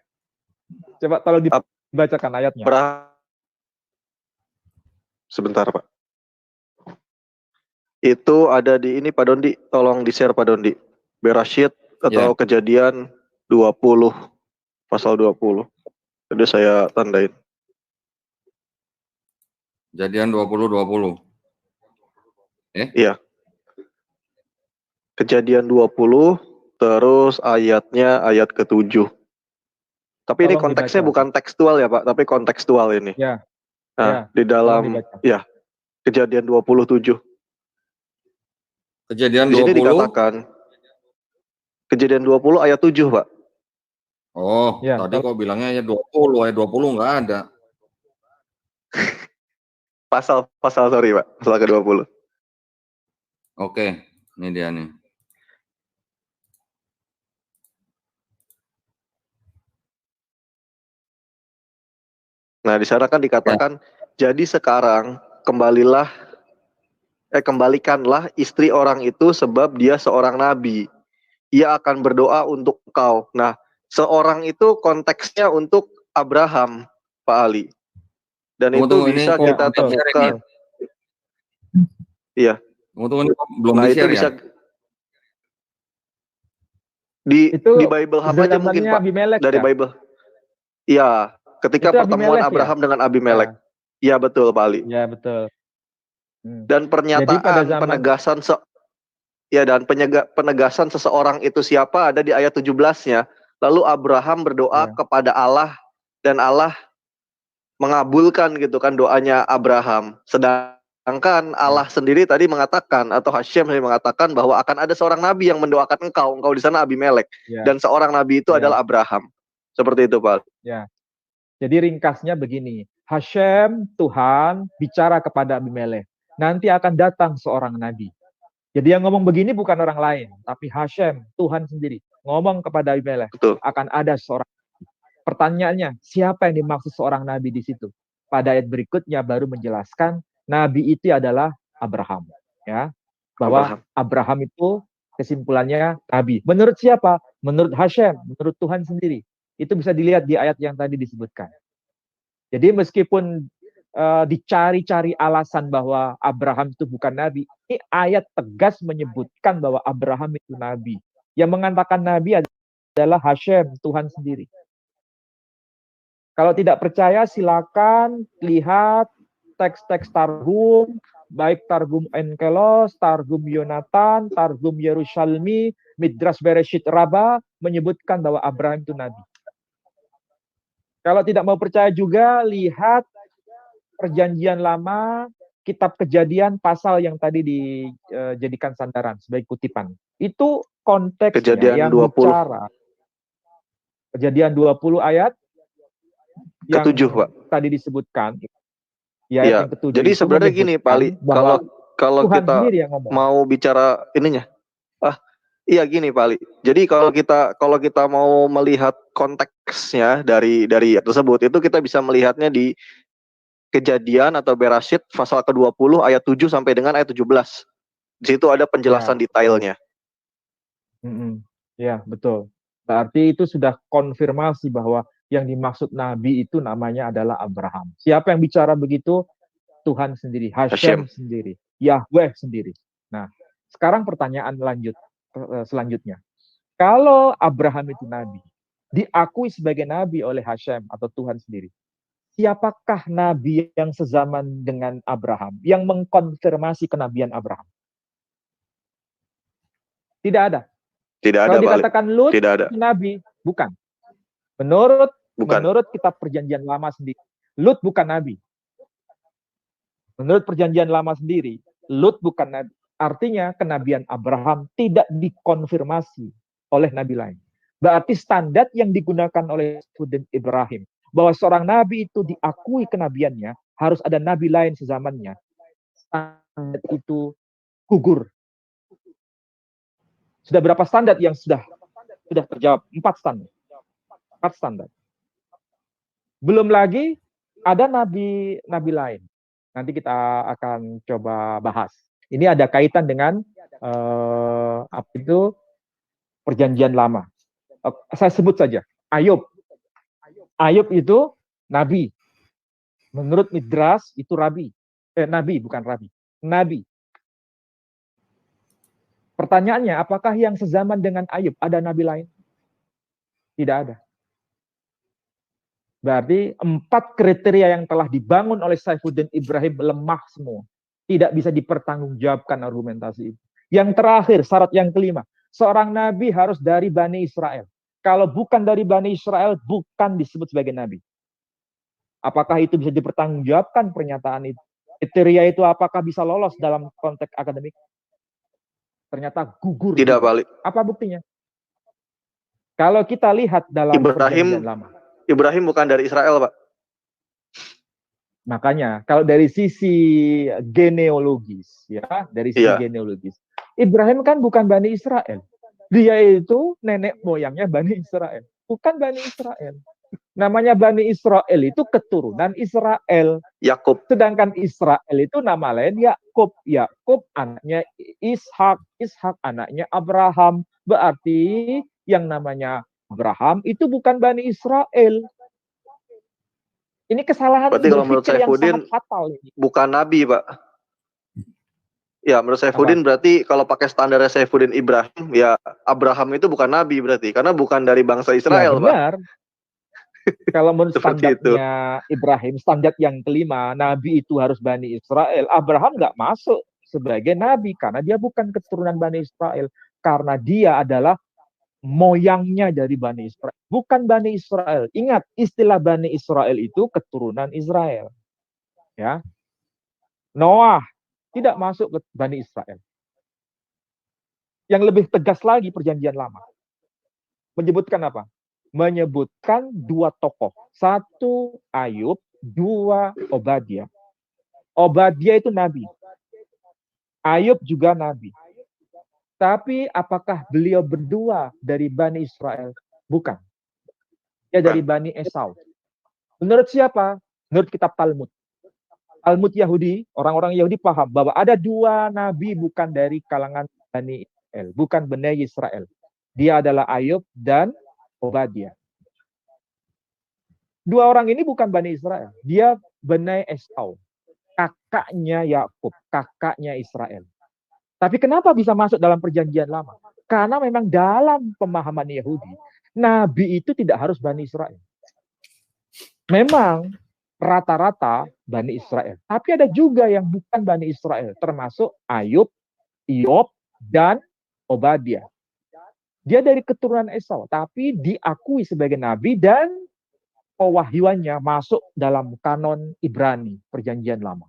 Coba tolong dibacakan ayatnya. Sebentar, Pak. Itu ada di ini Pak Dondi, tolong di-share Pak Dondi. Berashit atau Kejadian 20 pasal 20. Jadi saya tandain. Kejadian 20. Iya. Kejadian 20 terus ayatnya ayat ke-7. Tapi tolong ini konteksnya dibaca. Bukan tekstual ya Pak, tapi kontekstual ini. Ya. Nah, di dalam Kejadian 27. Kejadian 20. Di sini dikatakan Kejadian 20 ayat 7, Pak. Oh, ya, tadi kok bilangnya ayat 20, ayat 20 nggak ada. Pasal sorry Pak, pasal ke-20. Oke, ini dia nih. Nah, di sana kan dikatakan, jadi sekarang kembalikanlah istri orang itu sebab dia seorang nabi. Ia akan berdoa untuk engkau. Nah, seorang itu konteksnya untuk Abraham, Pak Ali. Dan itu bisa kita temukan. Iya. Tunggu, belum Nah, itu di-share bisa ya? Itu di Bible Hub aja mungkin, zamannya Pak. Abimelek Dari ya? Bible. Iya, ketika Itu pertemuan Abimelek ya? Abraham dengan Abimelek. Ya, Iya, betul, Pak Ali. ya betul. Dan Jadi pada pernyataan zaman penegasan seseorang itu siapa ada di ayat 17-nya. Lalu Abraham berdoa ya, kepada Allah dan Allah mengabulkan gitu kan doanya Abraham. Sedangkan Allah sendiri tadi mengatakan, atau Hashem sendiri mengatakan bahwa akan ada seorang nabi yang mendoakan engkau di sana Abimelek, ya, dan seorang nabi itu ya, adalah Abraham. Seperti itu, Pak. ya. Jadi ringkasnya begini, Hashem, Tuhan, bicara kepada Abimelek. Nanti akan datang seorang nabi. Jadi yang ngomong begini bukan orang lain, tapi Hashem, Tuhan sendiri. Ngomong kepada Abimelek, Betul. akan ada seorang. Pertanyaannya, siapa yang dimaksud seorang nabi di situ? Pada ayat berikutnya baru menjelaskan, nabi itu adalah Abraham. Ya, bahwa Abraham itu kesimpulannya nabi. Menurut siapa? Menurut Hashem, menurut Tuhan sendiri. Itu bisa dilihat di ayat yang tadi disebutkan. Jadi meskipun dicari-cari alasan bahwa Abraham itu bukan nabi, ini ayat tegas menyebutkan bahwa Abraham itu nabi. Yang mengatakan nabi adalah Hashem, Tuhan sendiri. Kalau tidak percaya silakan lihat teks-teks Targum, baik Targum Enkelos, Targum Yonatan, Targum Yerushalmi, Midrash Bereshit Rabbah menyebutkan bahwa Abraham itu nabi. Kalau tidak mau percaya juga lihat Perjanjian Lama, kitab Kejadian, pasal yang tadi dijadikan sandaran sebagai kutipan. Itu konteksnya Kejadian yang 20. bicara. Kejadian 20 ayat yang ke-7, Pak. Tadi disebutkan. Ya, ayat yang ke-7. Jadi sebenarnya gini, Pak Ali, kalau Tuhan kita mau bicara ininya. Iya gini, Pak Ali. Jadi kalau kita mau melihat konteksnya dari tersebut, itu kita bisa melihatnya di Kejadian atau Bereshit pasal ke-20 ayat 7 sampai dengan ayat 17. Di situ ada penjelasan detailnya. Ya, betul. Berarti itu sudah konfirmasi bahwa yang dimaksud nabi itu namanya adalah Abraham. Siapa yang bicara begitu? Tuhan sendiri, Hashem sendiri, Yahweh sendiri. Nah, sekarang pertanyaan selanjutnya. Kalau Abraham itu nabi, diakui sebagai nabi oleh Hashem atau Tuhan sendiri, siapakah nabi yang sezaman dengan Abraham, yang mengkonfirmasi kenabian Abraham? Tidak ada. Kalau dikatakan Lut nabi, bukan. Menurut kitab Perjanjian Lama sendiri, Lut bukan nabi. Menurut Perjanjian Lama sendiri, Lut bukan nabi. Artinya kenabian Abraham tidak dikonfirmasi oleh nabi lain. Berarti standar yang digunakan oleh Saifuddin Ibrahim bahwa seorang nabi itu diakui kenabiannya, harus ada nabi lain sezamannya. Standar itu gugur. Sudah berapa standar yang sudah terjawab? 4 standar. 4 standar. Belum lagi ada nabi lain. Nanti kita akan coba bahas. Ini ada kaitan dengan Perjanjian Lama. Saya sebut saja Ayub. Ayub itu nabi. Menurut Midrash itu nabi bukan rabi. Nabi. Pertanyaannya, apakah yang sezaman dengan Ayub ada nabi lain? Tidak ada. Berarti 4 kriteria yang telah dibangun oleh Saifuddin Ibrahim lemah semua. Tidak bisa dipertanggungjawabkan argumentasi itu. Yang terakhir, syarat yang kelima. Seorang nabi harus dari Bani Israel. Kalau bukan dari Bani Israel, bukan disebut sebagai nabi. Apakah itu bisa dipertanggungjawabkan pernyataan itu? Kriteria itu apakah bisa lolos dalam konteks akademik? Ternyata gugur. Tidak, balik. Apa buktinya? Kalau kita lihat dalam Perjanjian Lama. Ibrahim bukan dari Israel, Pak. Makanya, kalau dari sisi genealogis, genealogis, Ibrahim kan bukan Bani Israel. Dia itu nenek moyangnya Bani Israel. Bukan Bani Israel. Namanya Bani Israel itu keturunan Israel. Yakub. Sedangkan Israel itu nama lain Yakub. Yakub anaknya Ishak. Ishak anaknya Abraham. Berarti yang namanya Abraham itu bukan Bani Israel. Ini kesalahan berarti kalau menurut yang Saifuddin sangat fatal. Bukan nabi, Pak. Ya, menurut Saifuddin berarti kalau pakai standar Saifuddin Ibrahim, ya Abraham itu bukan nabi berarti, karena bukan dari bangsa Ya Israel, Pak. benar. Kalau menurut Seperti itu. standarnya Ibrahim, standar yang kelima, nabi itu harus Bani Israel. Abraham nggak masuk sebagai nabi karena dia bukan keturunan Bani Israel. Karena dia adalah moyangnya dari Bani Israel, bukan Bani Israel. Ingat, istilah Bani Israel itu keturunan Israel. Ya, Noah tidak masuk ke Bani Israel. Yang lebih tegas lagi perjanjian lama. Menyebutkan apa? Menyebutkan dua tokoh. Satu Ayub, dua Obadiah. Obadiah itu nabi. Ayub juga nabi. Tapi apakah beliau berdua dari Bani Israel? Bukan. Dia dari Bani Esau. Menurut siapa? Menurut kitab Talmud. Talmud Yahudi, orang-orang Yahudi paham bahwa ada dua nabi bukan dari kalangan Bani Israel, bukan Bani Israel. Dia adalah Ayub dan Obadiah. Dua orang ini bukan Bani Israel, dia Bani Esau, kakaknya Yakub, kakaknya Israel. Tapi kenapa bisa masuk dalam perjanjian lama? Karena memang dalam pemahaman Yahudi, nabi itu tidak harus Bani Israel. Memang rata-rata Bani Israel. Tapi ada juga yang bukan Bani Israel, termasuk Ayub, Iyop, dan Obadiah. Dia dari keturunan Esau, tapi diakui sebagai nabi dan pewahyuannya masuk dalam kanon Ibrani, perjanjian lama.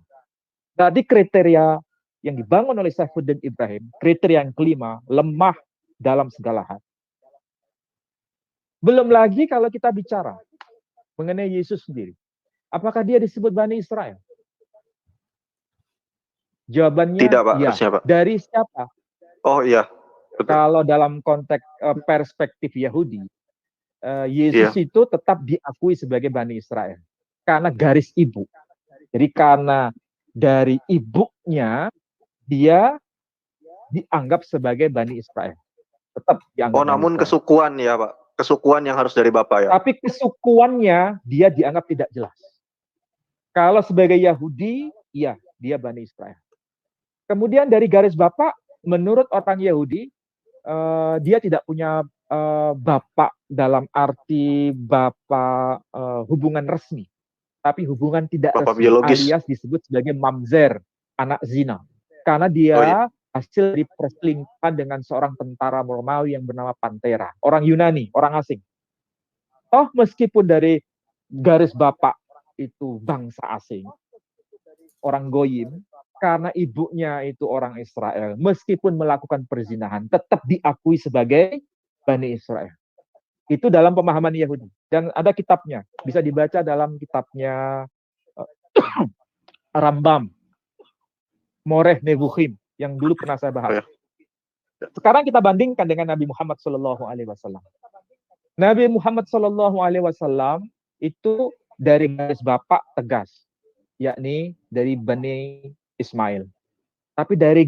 Jadi kriteria yang dibangun oleh Saifuddin Ibrahim, kriteria yang kelima, lemah dalam segala hal. Belum lagi kalau kita bicara mengenai Yesus sendiri. Apakah dia disebut Bani Israel? Jawabannya tidak, Pak. ya. Siapa? Dari siapa? Oh iya. Betul. Kalau dalam konteks perspektif Yahudi, Yesus itu tetap diakui sebagai Bani Israel. Karena garis ibu. Jadi karena dari ibunya, dia dianggap sebagai Bani Israel. Tetap dianggap namun kesukuan ya, Pak. Kesukuan yang harus dari Bapak ya. Tapi kesukuannya dia dianggap tidak jelas. Kalau sebagai Yahudi, iya, dia Bani Israel. Kemudian dari garis bapak, menurut orang Yahudi, dia tidak punya bapak dalam arti bapak hubungan resmi. Tapi hubungan tidak bapak resmi, biologis, alias disebut sebagai mamzer, anak zina. Karena dia hasil dari perselingkuhan dengan seorang tentara Romawi yang bernama Pantera. Orang Yunani, orang asing. Meskipun dari garis bapak itu bangsa asing, orang goyim, karena ibunya itu orang Israel, meskipun melakukan perzinahan, tetap diakui sebagai Bani Israel. Itu dalam pemahaman Yahudi. Dan ada kitabnya, bisa dibaca dalam kitabnya Rambam, Moreh Nevuchim, yang dulu pernah saya bahas. Sekarang kita bandingkan dengan Nabi Muhammad SAW. Nabi Muhammad SAW itu dari garis bapak tegas, yakni dari Bani Ismail. Tapi dari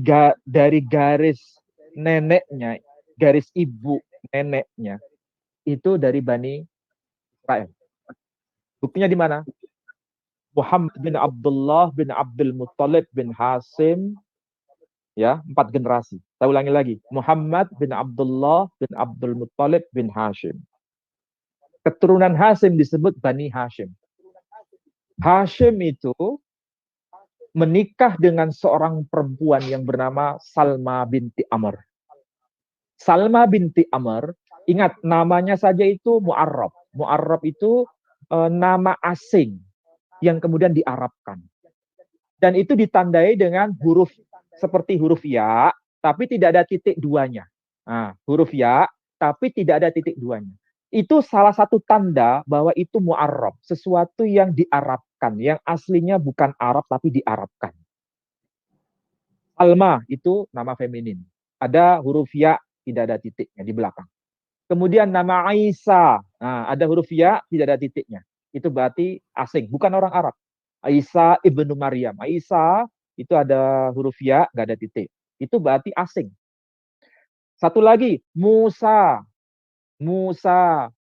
garis neneknya, garis ibu neneknya, itu dari Bani Israel. Buktinya di mana? Muhammad bin Abdullah bin Abdul Muttalib bin Hashim, ya, 4 generasi. Saya ulangi lagi. Muhammad bin Abdullah bin Abdul Muttalib bin Hashim. Keturunan Hashim disebut Bani Hashim. Hashim itu menikah dengan seorang perempuan yang bernama Salma binti Amr. Salma binti Amr, ingat namanya saja itu Mu'arrab. Mu'arrab itu nama asing yang kemudian diarabkan. Dan itu ditandai dengan huruf seperti huruf ya, tapi tidak ada titik duanya. Nah, huruf ya, tapi tidak ada titik duanya. Itu salah satu tanda bahwa itu mu'arrab, sesuatu yang diarabkan, yang aslinya bukan Arab tapi diarabkan. Alma itu nama feminin. Ada huruf ya, tidak ada titiknya di belakang. Kemudian nama Aisyah, nah, ada huruf ya, tidak ada titiknya. Itu berarti asing, bukan orang Arab. Aisyah ibnu Maryam. Aisyah itu ada huruf ya, nggak ada titik. Itu berarti asing. Satu lagi, Musa. Musa.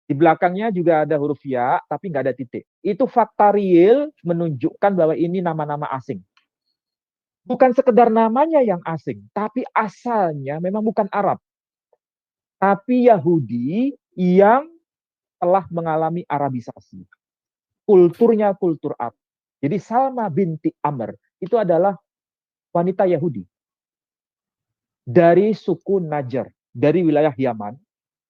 Di belakangnya juga ada huruf ya, tapi nggak ada titik. Itu fakta real menunjukkan bahwa ini nama-nama asing. Bukan sekedar namanya yang asing, tapi asalnya memang bukan Arab, tapi Yahudi yang telah mengalami Arabisasi. Kulturnya kultur Arab. Jadi Salma binti Amr itu adalah wanita Yahudi dari suku Najjar, dari wilayah Yaman.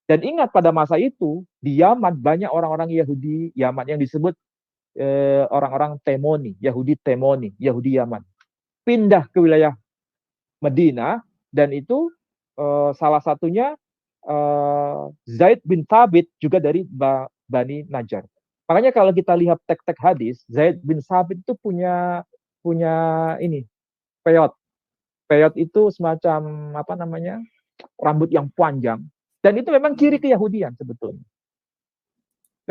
Dan ingat pada masa itu di Yaman banyak orang-orang Yahudi Yaman yang disebut orang-orang Temoni, Yahudi Temoni, Yahudi Yaman. Pindah ke wilayah Medina dan itu salah satunya Zaid bin Thabit juga dari Bani Najjar. Makanya kalau kita lihat teks-teks hadis, Zaid bin Thabit itu punya ini peyot. Peyot itu semacam apa namanya? Rambut yang panjang dan itu memang ciri keyahudian sebetulnya.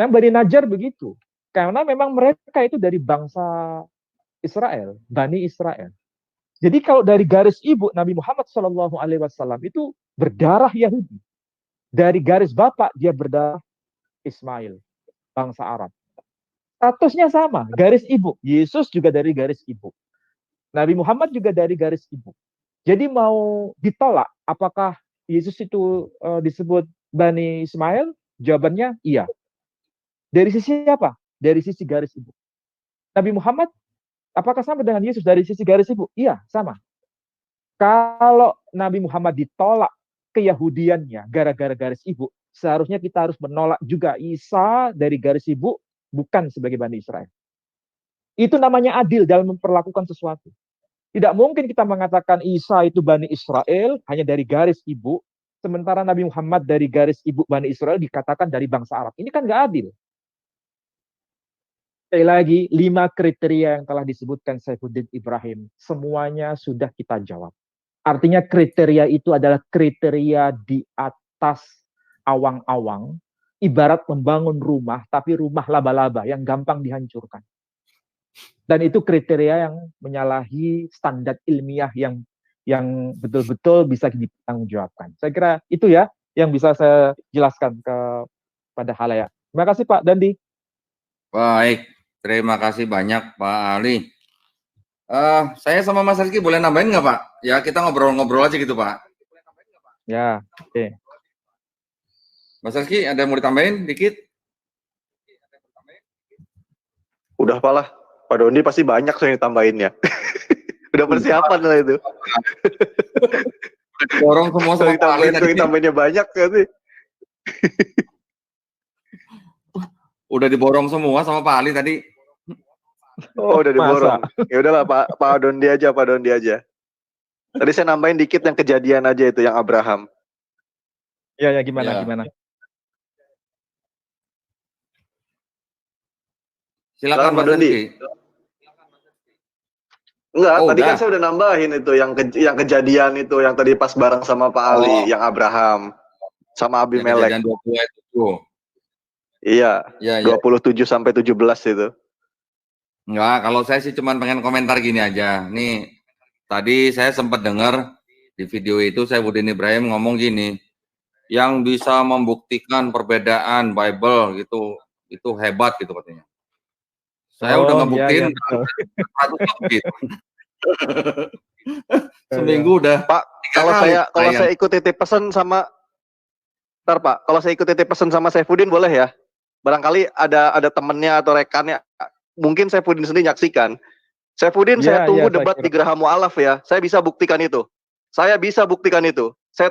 Memang Bani Najjar begitu. Karena memang mereka itu dari bangsa Israel, Bani Israel. Jadi kalau dari garis ibu Nabi Muhammad SAW itu berdarah Yahudi. Dari garis bapak dia berdarah Ismail, bangsa Arab. Statusnya sama, garis ibu. Yesus juga dari garis ibu. Nabi Muhammad juga dari garis ibu. Jadi mau ditolak, apakah Yesus itu disebut Bani Ismail? Jawabannya iya. Dari sisi apa? Dari sisi garis ibu. Nabi Muhammad apakah sama dengan Yesus dari sisi garis ibu? Iya, sama. Kalau Nabi Muhammad ditolak keyahudiannya gara-gara garis ibu, seharusnya kita harus menolak juga Isa dari garis ibu, bukan sebagai Bani Israel. Itu namanya adil dalam memperlakukan sesuatu. Tidak mungkin kita mengatakan Isa itu Bani Israel hanya dari garis ibu, sementara Nabi Muhammad dari garis ibu Bani Israel dikatakan dari bangsa Arab. Ini kan nggak adil. Sekali lagi, 5 kriteria yang telah disebutkan Saifuddin Ibrahim, semuanya sudah kita jawab. Artinya kriteria itu adalah kriteria di atas awang-awang, ibarat membangun rumah, tapi rumah laba-laba yang gampang dihancurkan. Dan itu kriteria yang menyalahi standar ilmiah yang betul-betul bisa dipertanggungjawabkan. Saya kira itu ya yang bisa saya jelaskan kepada halayak. Terima kasih Pak Dandi. Baik, terima kasih banyak Pak Ali. Saya sama Mas Rizky boleh nambahin nggak Pak? Ya kita ngobrol-ngobrol aja gitu Pak. Ya, oke. Okay. Mas Rizky ada yang mau ditambahin dikit? Udah Pak lah, Pak Dondi pasti banyak yang ditambahinnya. Udah persiapan lah itu. Dorong semua sama Pak Ali tadi. Tambahinnya banyak kan sih. Udah diborong semua sama Pak Ali tadi. Oh, udah diborong. Ya udahlah Pak Dondi aja. Tadi saya nambahin dikit yang kejadian aja itu yang Abraham. Ya gimana? Silakan Pak Dondi. Enggak, tadi kan saya udah nambahin itu yang kejadian itu yang tadi pas bareng sama Pak Ali, yang Abraham sama Abimelek. Kejadian 20 itu. Iya, 27 sampai 17 itu. Enggak, kalau saya sih cuma pengen komentar gini aja. Nih, tadi saya sempat dengar di video itu Saifuddin Ibrahim ngomong gini, yang bisa membuktikan perbedaan Bible gitu, itu hebat gitu katanya. Saya udah ngebuktiin gitu. Seminggu udah. Pak, kalau saya ikut titip pesan sama kalau saya ikut titip pesan sama Saifuddin boleh ya? Barangkali ada temennya atau rekannya, mungkin Saifuddin sendiri nyaksikan. Saifuddin, saya tunggu debat di Geraha Mu'alaf ya. Saya bisa buktikan itu. Saya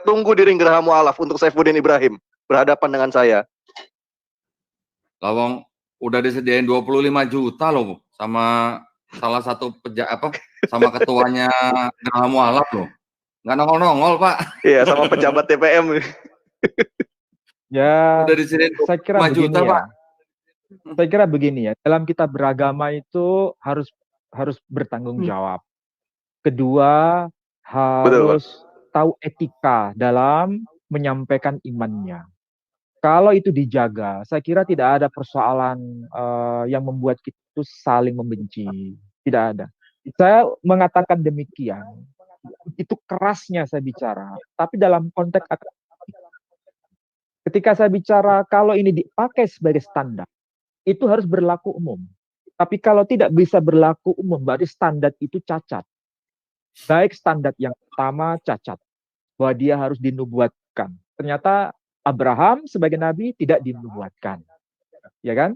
tunggu di ring Geraha Mu'alaf untuk Saifuddin Ibrahim berhadapan dengan saya. Lawang udah disediain 25 juta loh sama salah satu sama ketuanya Geraha Mu'alaf loh. Nggak nongol-nongol Pak. Iya, sama pejabat TPM. Ya, udah disediain 25 juta Pak. Saya kira begini ya, dalam kita beragama itu harus bertanggung jawab. Kedua, harus tahu etika dalam menyampaikan imannya. Kalau itu dijaga, saya kira tidak ada persoalan yang membuat kita itu saling membenci. Tidak ada. Saya mengatakan demikian. Itu kerasnya saya bicara. Tapi dalam konteks ketika saya bicara kalau ini dipakai sebagai standar, itu harus berlaku umum. Tapi kalau tidak bisa berlaku umum, berarti standar itu cacat. Baik standar yang pertama cacat, bahwa dia harus dinubuatkan. Ternyata Abraham sebagai nabi tidak dinubuatkan. Ya kan?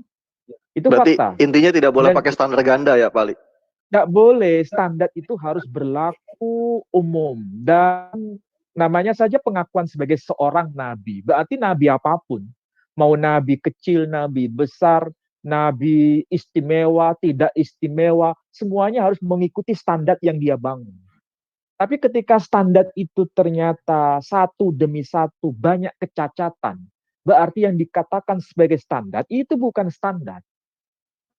Itu Berarti fakta. intinya tidak boleh Dan pakai standar ganda ya, Pak Ali? nggak boleh, standar itu harus berlaku umum. Dan namanya saja pengakuan sebagai seorang nabi. Berarti nabi apapun. Mau nabi kecil, nabi besar, nabi istimewa, tidak istimewa, semuanya harus mengikuti standar yang dia bangun. Tapi ketika standar itu ternyata satu demi satu banyak kecacatan, berarti yang dikatakan sebagai standar itu bukan standar.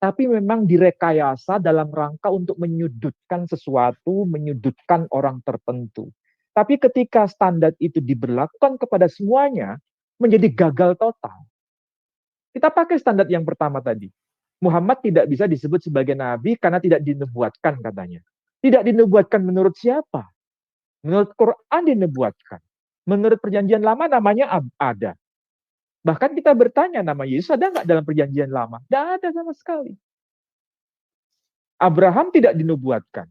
Tapi memang direkayasa dalam rangka untuk menyudutkan sesuatu, menyudutkan orang tertentu. Tapi ketika standar itu diberlakukan kepada semuanya, menjadi gagal total. Kita pakai standar yang pertama tadi. Muhammad tidak bisa disebut sebagai nabi karena tidak dinubuatkan katanya. Tidak dinubuatkan menurut siapa? Menurut Quran dinubuatkan. Menurut perjanjian lama namanya ada. Bahkan kita bertanya nama Yesus ada nggak dalam perjanjian lama? Tidak ada sama sekali. Abraham tidak dinubuatkan.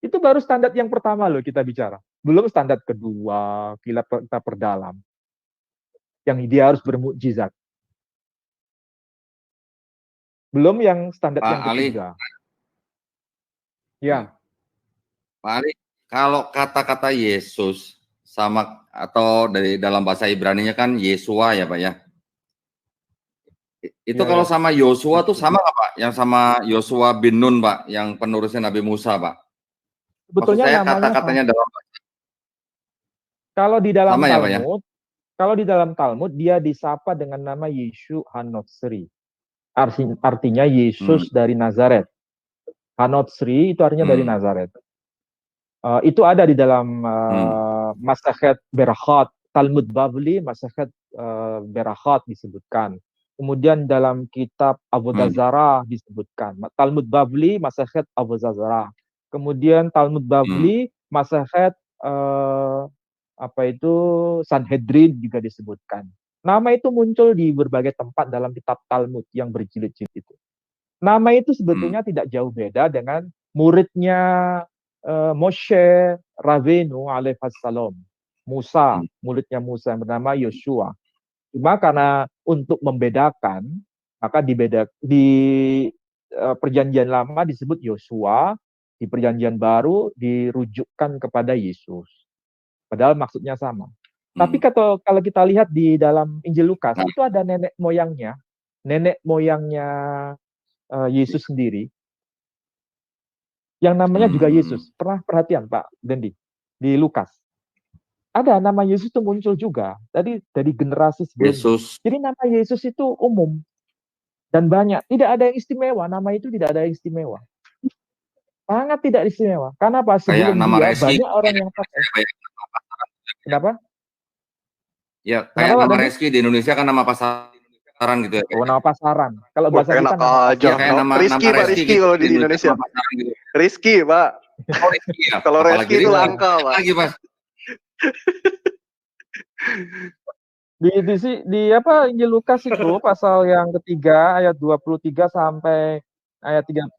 Itu baru standar yang pertama loh kita bicara. Belum standar kedua, kita perdalam. Yang dia harus bermukjizat. Belum yang standar Pak yang ketiga. Ya. Pak Ali, kalau kata-kata Yesus sama atau dari dalam bahasa Ibrani-nya kan Yesua ya Pak ya. Itu Ya, kalau ya. sama Yosua tuh sama nggak Pak? Yang sama Yosua bin Nun Pak, yang penerusnya Nabi Musa Pak. Maksud Sebetulnya saya namanya kata-katanya dalam kalau di dalam sama ya Pak ya? Talmud, kalau di dalam Talmud dia disapa dengan nama Yeshu Hanotsri. Artinya Yesus dari Nazaret. Hanotsri itu artinya dari Nazaret. Itu ada di dalam Masachet Berachot, Talmud Bavli, Masachet Berachot disebutkan. Kemudian dalam kitab Avodah Zarah disebutkan. Talmud Bavli, Masachet Avodah Zarah. Kemudian Talmud Bavli, Masachet Sanhedrin juga disebutkan. Nama itu muncul di berbagai tempat dalam kitab Talmud yang berjilid-jilid itu. Nama itu sebetulnya tidak jauh beda dengan muridnya Moshe Rabbeinu alaihissalam, Musa, muridnya Musa yang bernama Yosua. Cuma karena untuk membedakan, maka di perjanjian lama disebut Yosua, di perjanjian baru dirujukkan kepada Yesus. Padahal maksudnya sama. Tapi kalau kita lihat di dalam Injil Lukas, itu ada nenek moyangnya Yesus sendiri, yang namanya juga Yesus. Pernah perhatian Pak Dendi di Lukas? Ada nama Yesus itu muncul juga dari generasi sebelumnya. Yesus. Jadi nama Yesus itu umum dan banyak. Tidak ada yang istimewa. Nama itu tidak ada yang istimewa. Sangat tidak istimewa. Karena apa? Sebelum dia banyak orang yang pakai. Kenapa? Ya, kayak nama Reski di Indonesia kan nama pasaran gitu ya. Oh, nama pasaran. Kalau bahasa kita nama aja. Kayak nama Rizky, Pak Rizky kalau di Indonesia. Gitu. Rizky, Pak. Oh, Rizky ya. Kalau Reski itu langka, Pak. Lagi, Pak. Di Injil Lukas itu pasal yang ketiga ayat 23 sampai ayat 38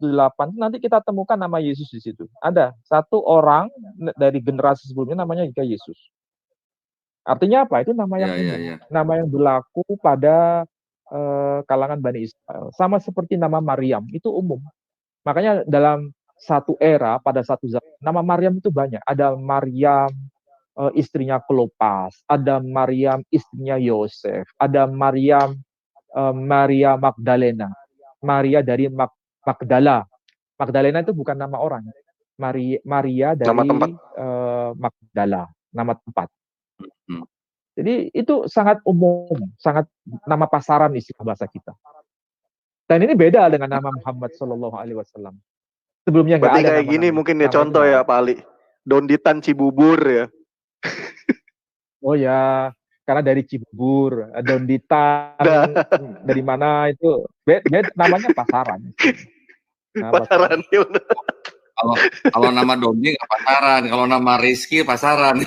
nanti kita temukan nama Yesus di situ. Ada satu orang dari generasi sebelumnya namanya juga Yesus. Artinya apa? Itu nama yang umum. Nama yang berlaku pada kalangan Bani Israel. Sama seperti nama Maryam, itu umum. Makanya dalam satu era, pada satu zaman, nama Maryam itu banyak. Ada Maryam istrinya Klopas, ada Maryam istrinya Yosef, ada Maryam Maria Magdalena, Maria dari Magdala. Magdalena itu bukan nama orang. Maria dari nama tempat. Magdala, nama tempat. Jadi itu sangat umum, sangat nama pasaran istilah bahasa kita. Dan ini beda dengan nama Muhammad Shallallahu Alaihi Wasallam. Sebelumnya nggak ada. Kayak gini mungkin ya contoh ya Pak Ali. Donditan Cibubur ya. Oh ya, karena dari Cibubur, Donditan dari mana itu? Namanya pasaran. Pasaran. Kalau nama Dondi nggak pasaran, kalau nama Rizky pasaran.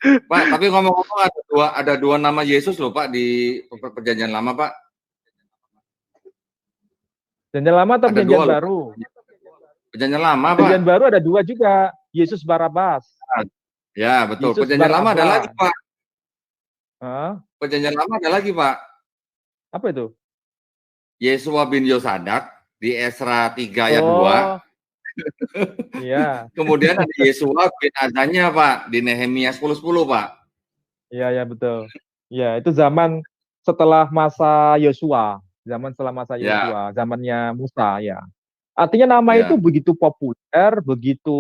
Pak, tapi ngomong-ngomong ada dua nama Yesus loh Pak di perjanjian lama Pak. Perjanjian lama atau perjanjian baru? Perjanjian lama, Pak. Perjanjian baru ada 2 juga, Yesus Barabas. Ya, betul. Yesus Perjanjian lama ada Barabas. lagi, Pak. Hah? Perjanjian lama ada lagi, Pak. Apa itu? Yesua bin Yosadak di Esra 3 ayat 2. Oh, iya, Kemudian ada Yesua bin Azanya, Pak, di Nehemia 10:10, Pak. iya betul. Ya, itu zaman setelah masa Yosua, Ya, zamannya Musa ya. Artinya nama itu ya, begitu populer, begitu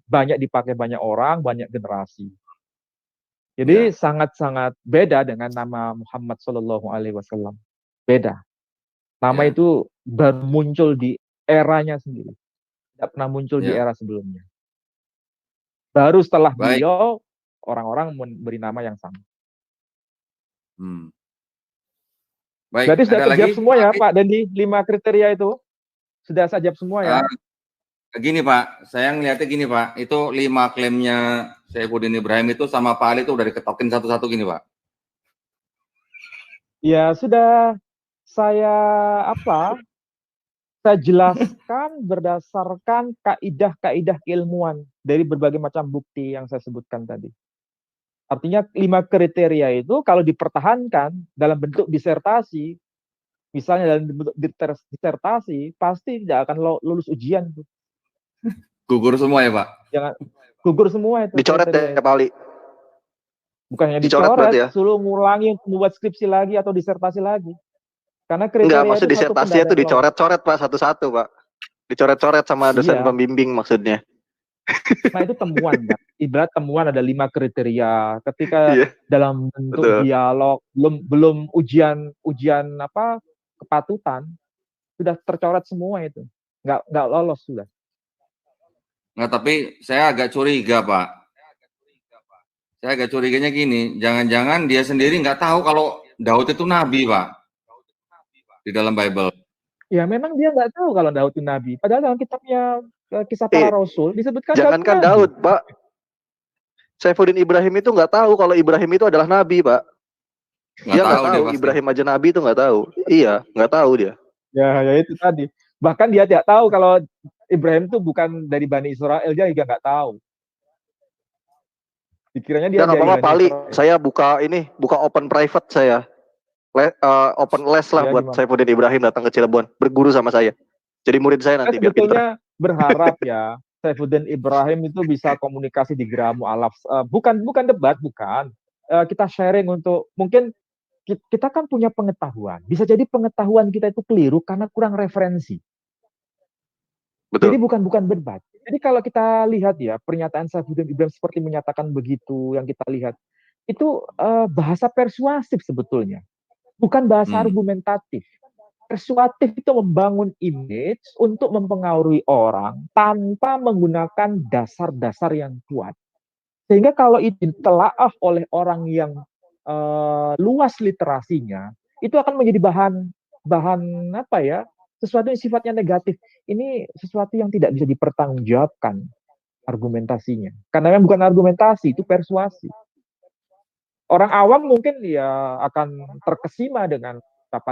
banyak dipakai banyak orang, banyak generasi. Jadi ya, sangat-sangat beda dengan nama Muhammad Shallallahu Alaihi Wasallam. Beda. Nama ya, itu baru muncul di eranya sendiri. Tidak pernah muncul di ya. era sebelumnya. Baru setelah Baik. beliau, orang-orang memberi nama yang sama. Baik, Berarti sudah ada terjawab lagi? semua ya Pak Dendi, 5 kriteria itu? Sudah saya jawab semua ya? Gini Pak, saya ngeliatnya gini Pak, itu 5 klaimnya Saifuddin Ibrahim itu sama Pak Ali itu udah diketokin satu-satu gini Pak. Ya sudah saya saya jelaskan berdasarkan kaidah-kaidah ilmuwan dari berbagai macam bukti yang saya sebutkan tadi. Artinya 5 kriteria itu kalau dipertahankan dalam bentuk disertasi, misalnya dalam bentuk disertasi, pasti tidak akan lulus ujian. Gugur semua ya Pak? Jangan gugur semua itu. Dicoret ya Pak Ali? Bukan hanya dicoret ya? suruh ngulangi, membuat skripsi lagi atau disertasi lagi. Karena kriteria enggak, maksud itu disertasinya itu dicoret-coret Pak, satu-satu Pak. Dicoret-coret sama dosen pembimbing maksudnya. Nah itu temuan Pak. Ibarat temuan ada 5 kriteria. Ketika dalam bentuk dialog, belum ujian kepatutan, sudah tercoret semua itu. Nggak lolos sudah. Nggak, tapi saya agak curiga Pak. Saya agak curiganya gini, jangan-jangan dia sendiri nggak tahu kalau Daud itu nabi Pak. Di dalam Bible. Ya memang dia nggak tahu kalau Daud itu nabi. Padahal dalam kitabnya Kisah Para Rasul disebutkan jangankan Daud, Pak. Saifuddin Ibrahim itu nggak tahu kalau Ibrahim itu adalah nabi, Pak. Dia nggak tahu Ibrahim aja nabi itu nggak tahu. Iya, nggak tahu dia. Ya itu tadi. Bahkan dia tidak tahu kalau Ibrahim itu bukan dari Bani Israel, dia juga nggak tahu. Dikiranya dia dari Bani Israel. Saya buka open private saya. Open les lah buat Saifuddin Ibrahim datang ke Cirebon, berguru sama saya. Jadi murid saya nanti biar pintar. Sebetulnya berharap ya Saifuddin Ibrahim itu bisa komunikasi di Geramu Alaf. Bukan debat, bukan. Kita sharing untuk mungkin kita kan punya pengetahuan. Bisa jadi pengetahuan kita itu keliru karena kurang referensi. Betul. Jadi bukan debat. Jadi kalau kita lihat ya pernyataan Saifuddin Ibrahim seperti menyatakan begitu yang kita lihat itu bahasa persuasif sebetulnya. Bukan bahasa argumentatif. Persuasif itu membangun image untuk mempengaruhi orang tanpa menggunakan dasar-dasar yang kuat. Sehingga kalau itu ditelaah oleh orang yang luas literasinya, itu akan menjadi bahan sesuatu yang sifatnya negatif. Ini sesuatu yang tidak bisa dipertanggungjawabkan argumentasinya. Karena memang bukan argumentasi, itu persuasi. Orang awam mungkin ya akan terkesima dengan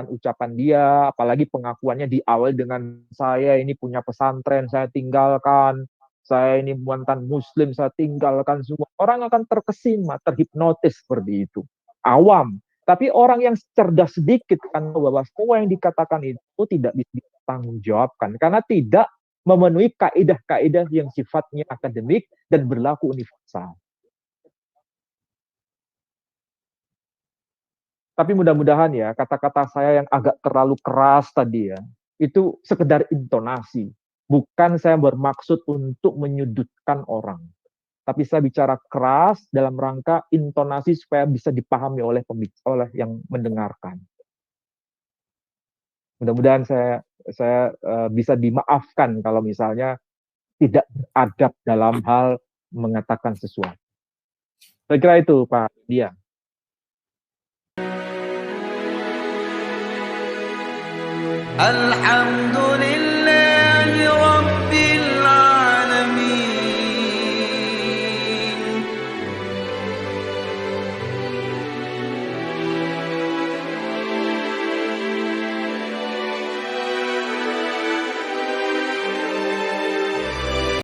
ucapan dia, apalagi pengakuannya di awal dengan saya ini punya pesantren, saya tinggalkan, saya ini mantan muslim, saya tinggalkan semua. Orang akan terkesima, terhipnotis seperti itu. Awam. Tapi orang yang cerdas sedikit kan bahwa semua yang dikatakan itu tidak bisa ditanggungjawabkan karena tidak memenuhi kaidah-kaidah yang sifatnya akademik dan berlaku universal. Tapi mudah-mudahan ya kata-kata saya yang agak terlalu keras tadi ya, itu sekedar intonasi. Bukan saya bermaksud untuk menyudutkan orang. Tapi saya bicara keras dalam rangka intonasi supaya bisa dipahami oleh yang mendengarkan. Mudah-mudahan saya bisa dimaafkan kalau misalnya tidak beradab dalam hal mengatakan sesuatu. Saya kira itu Pak Dia. Alhamdulillah.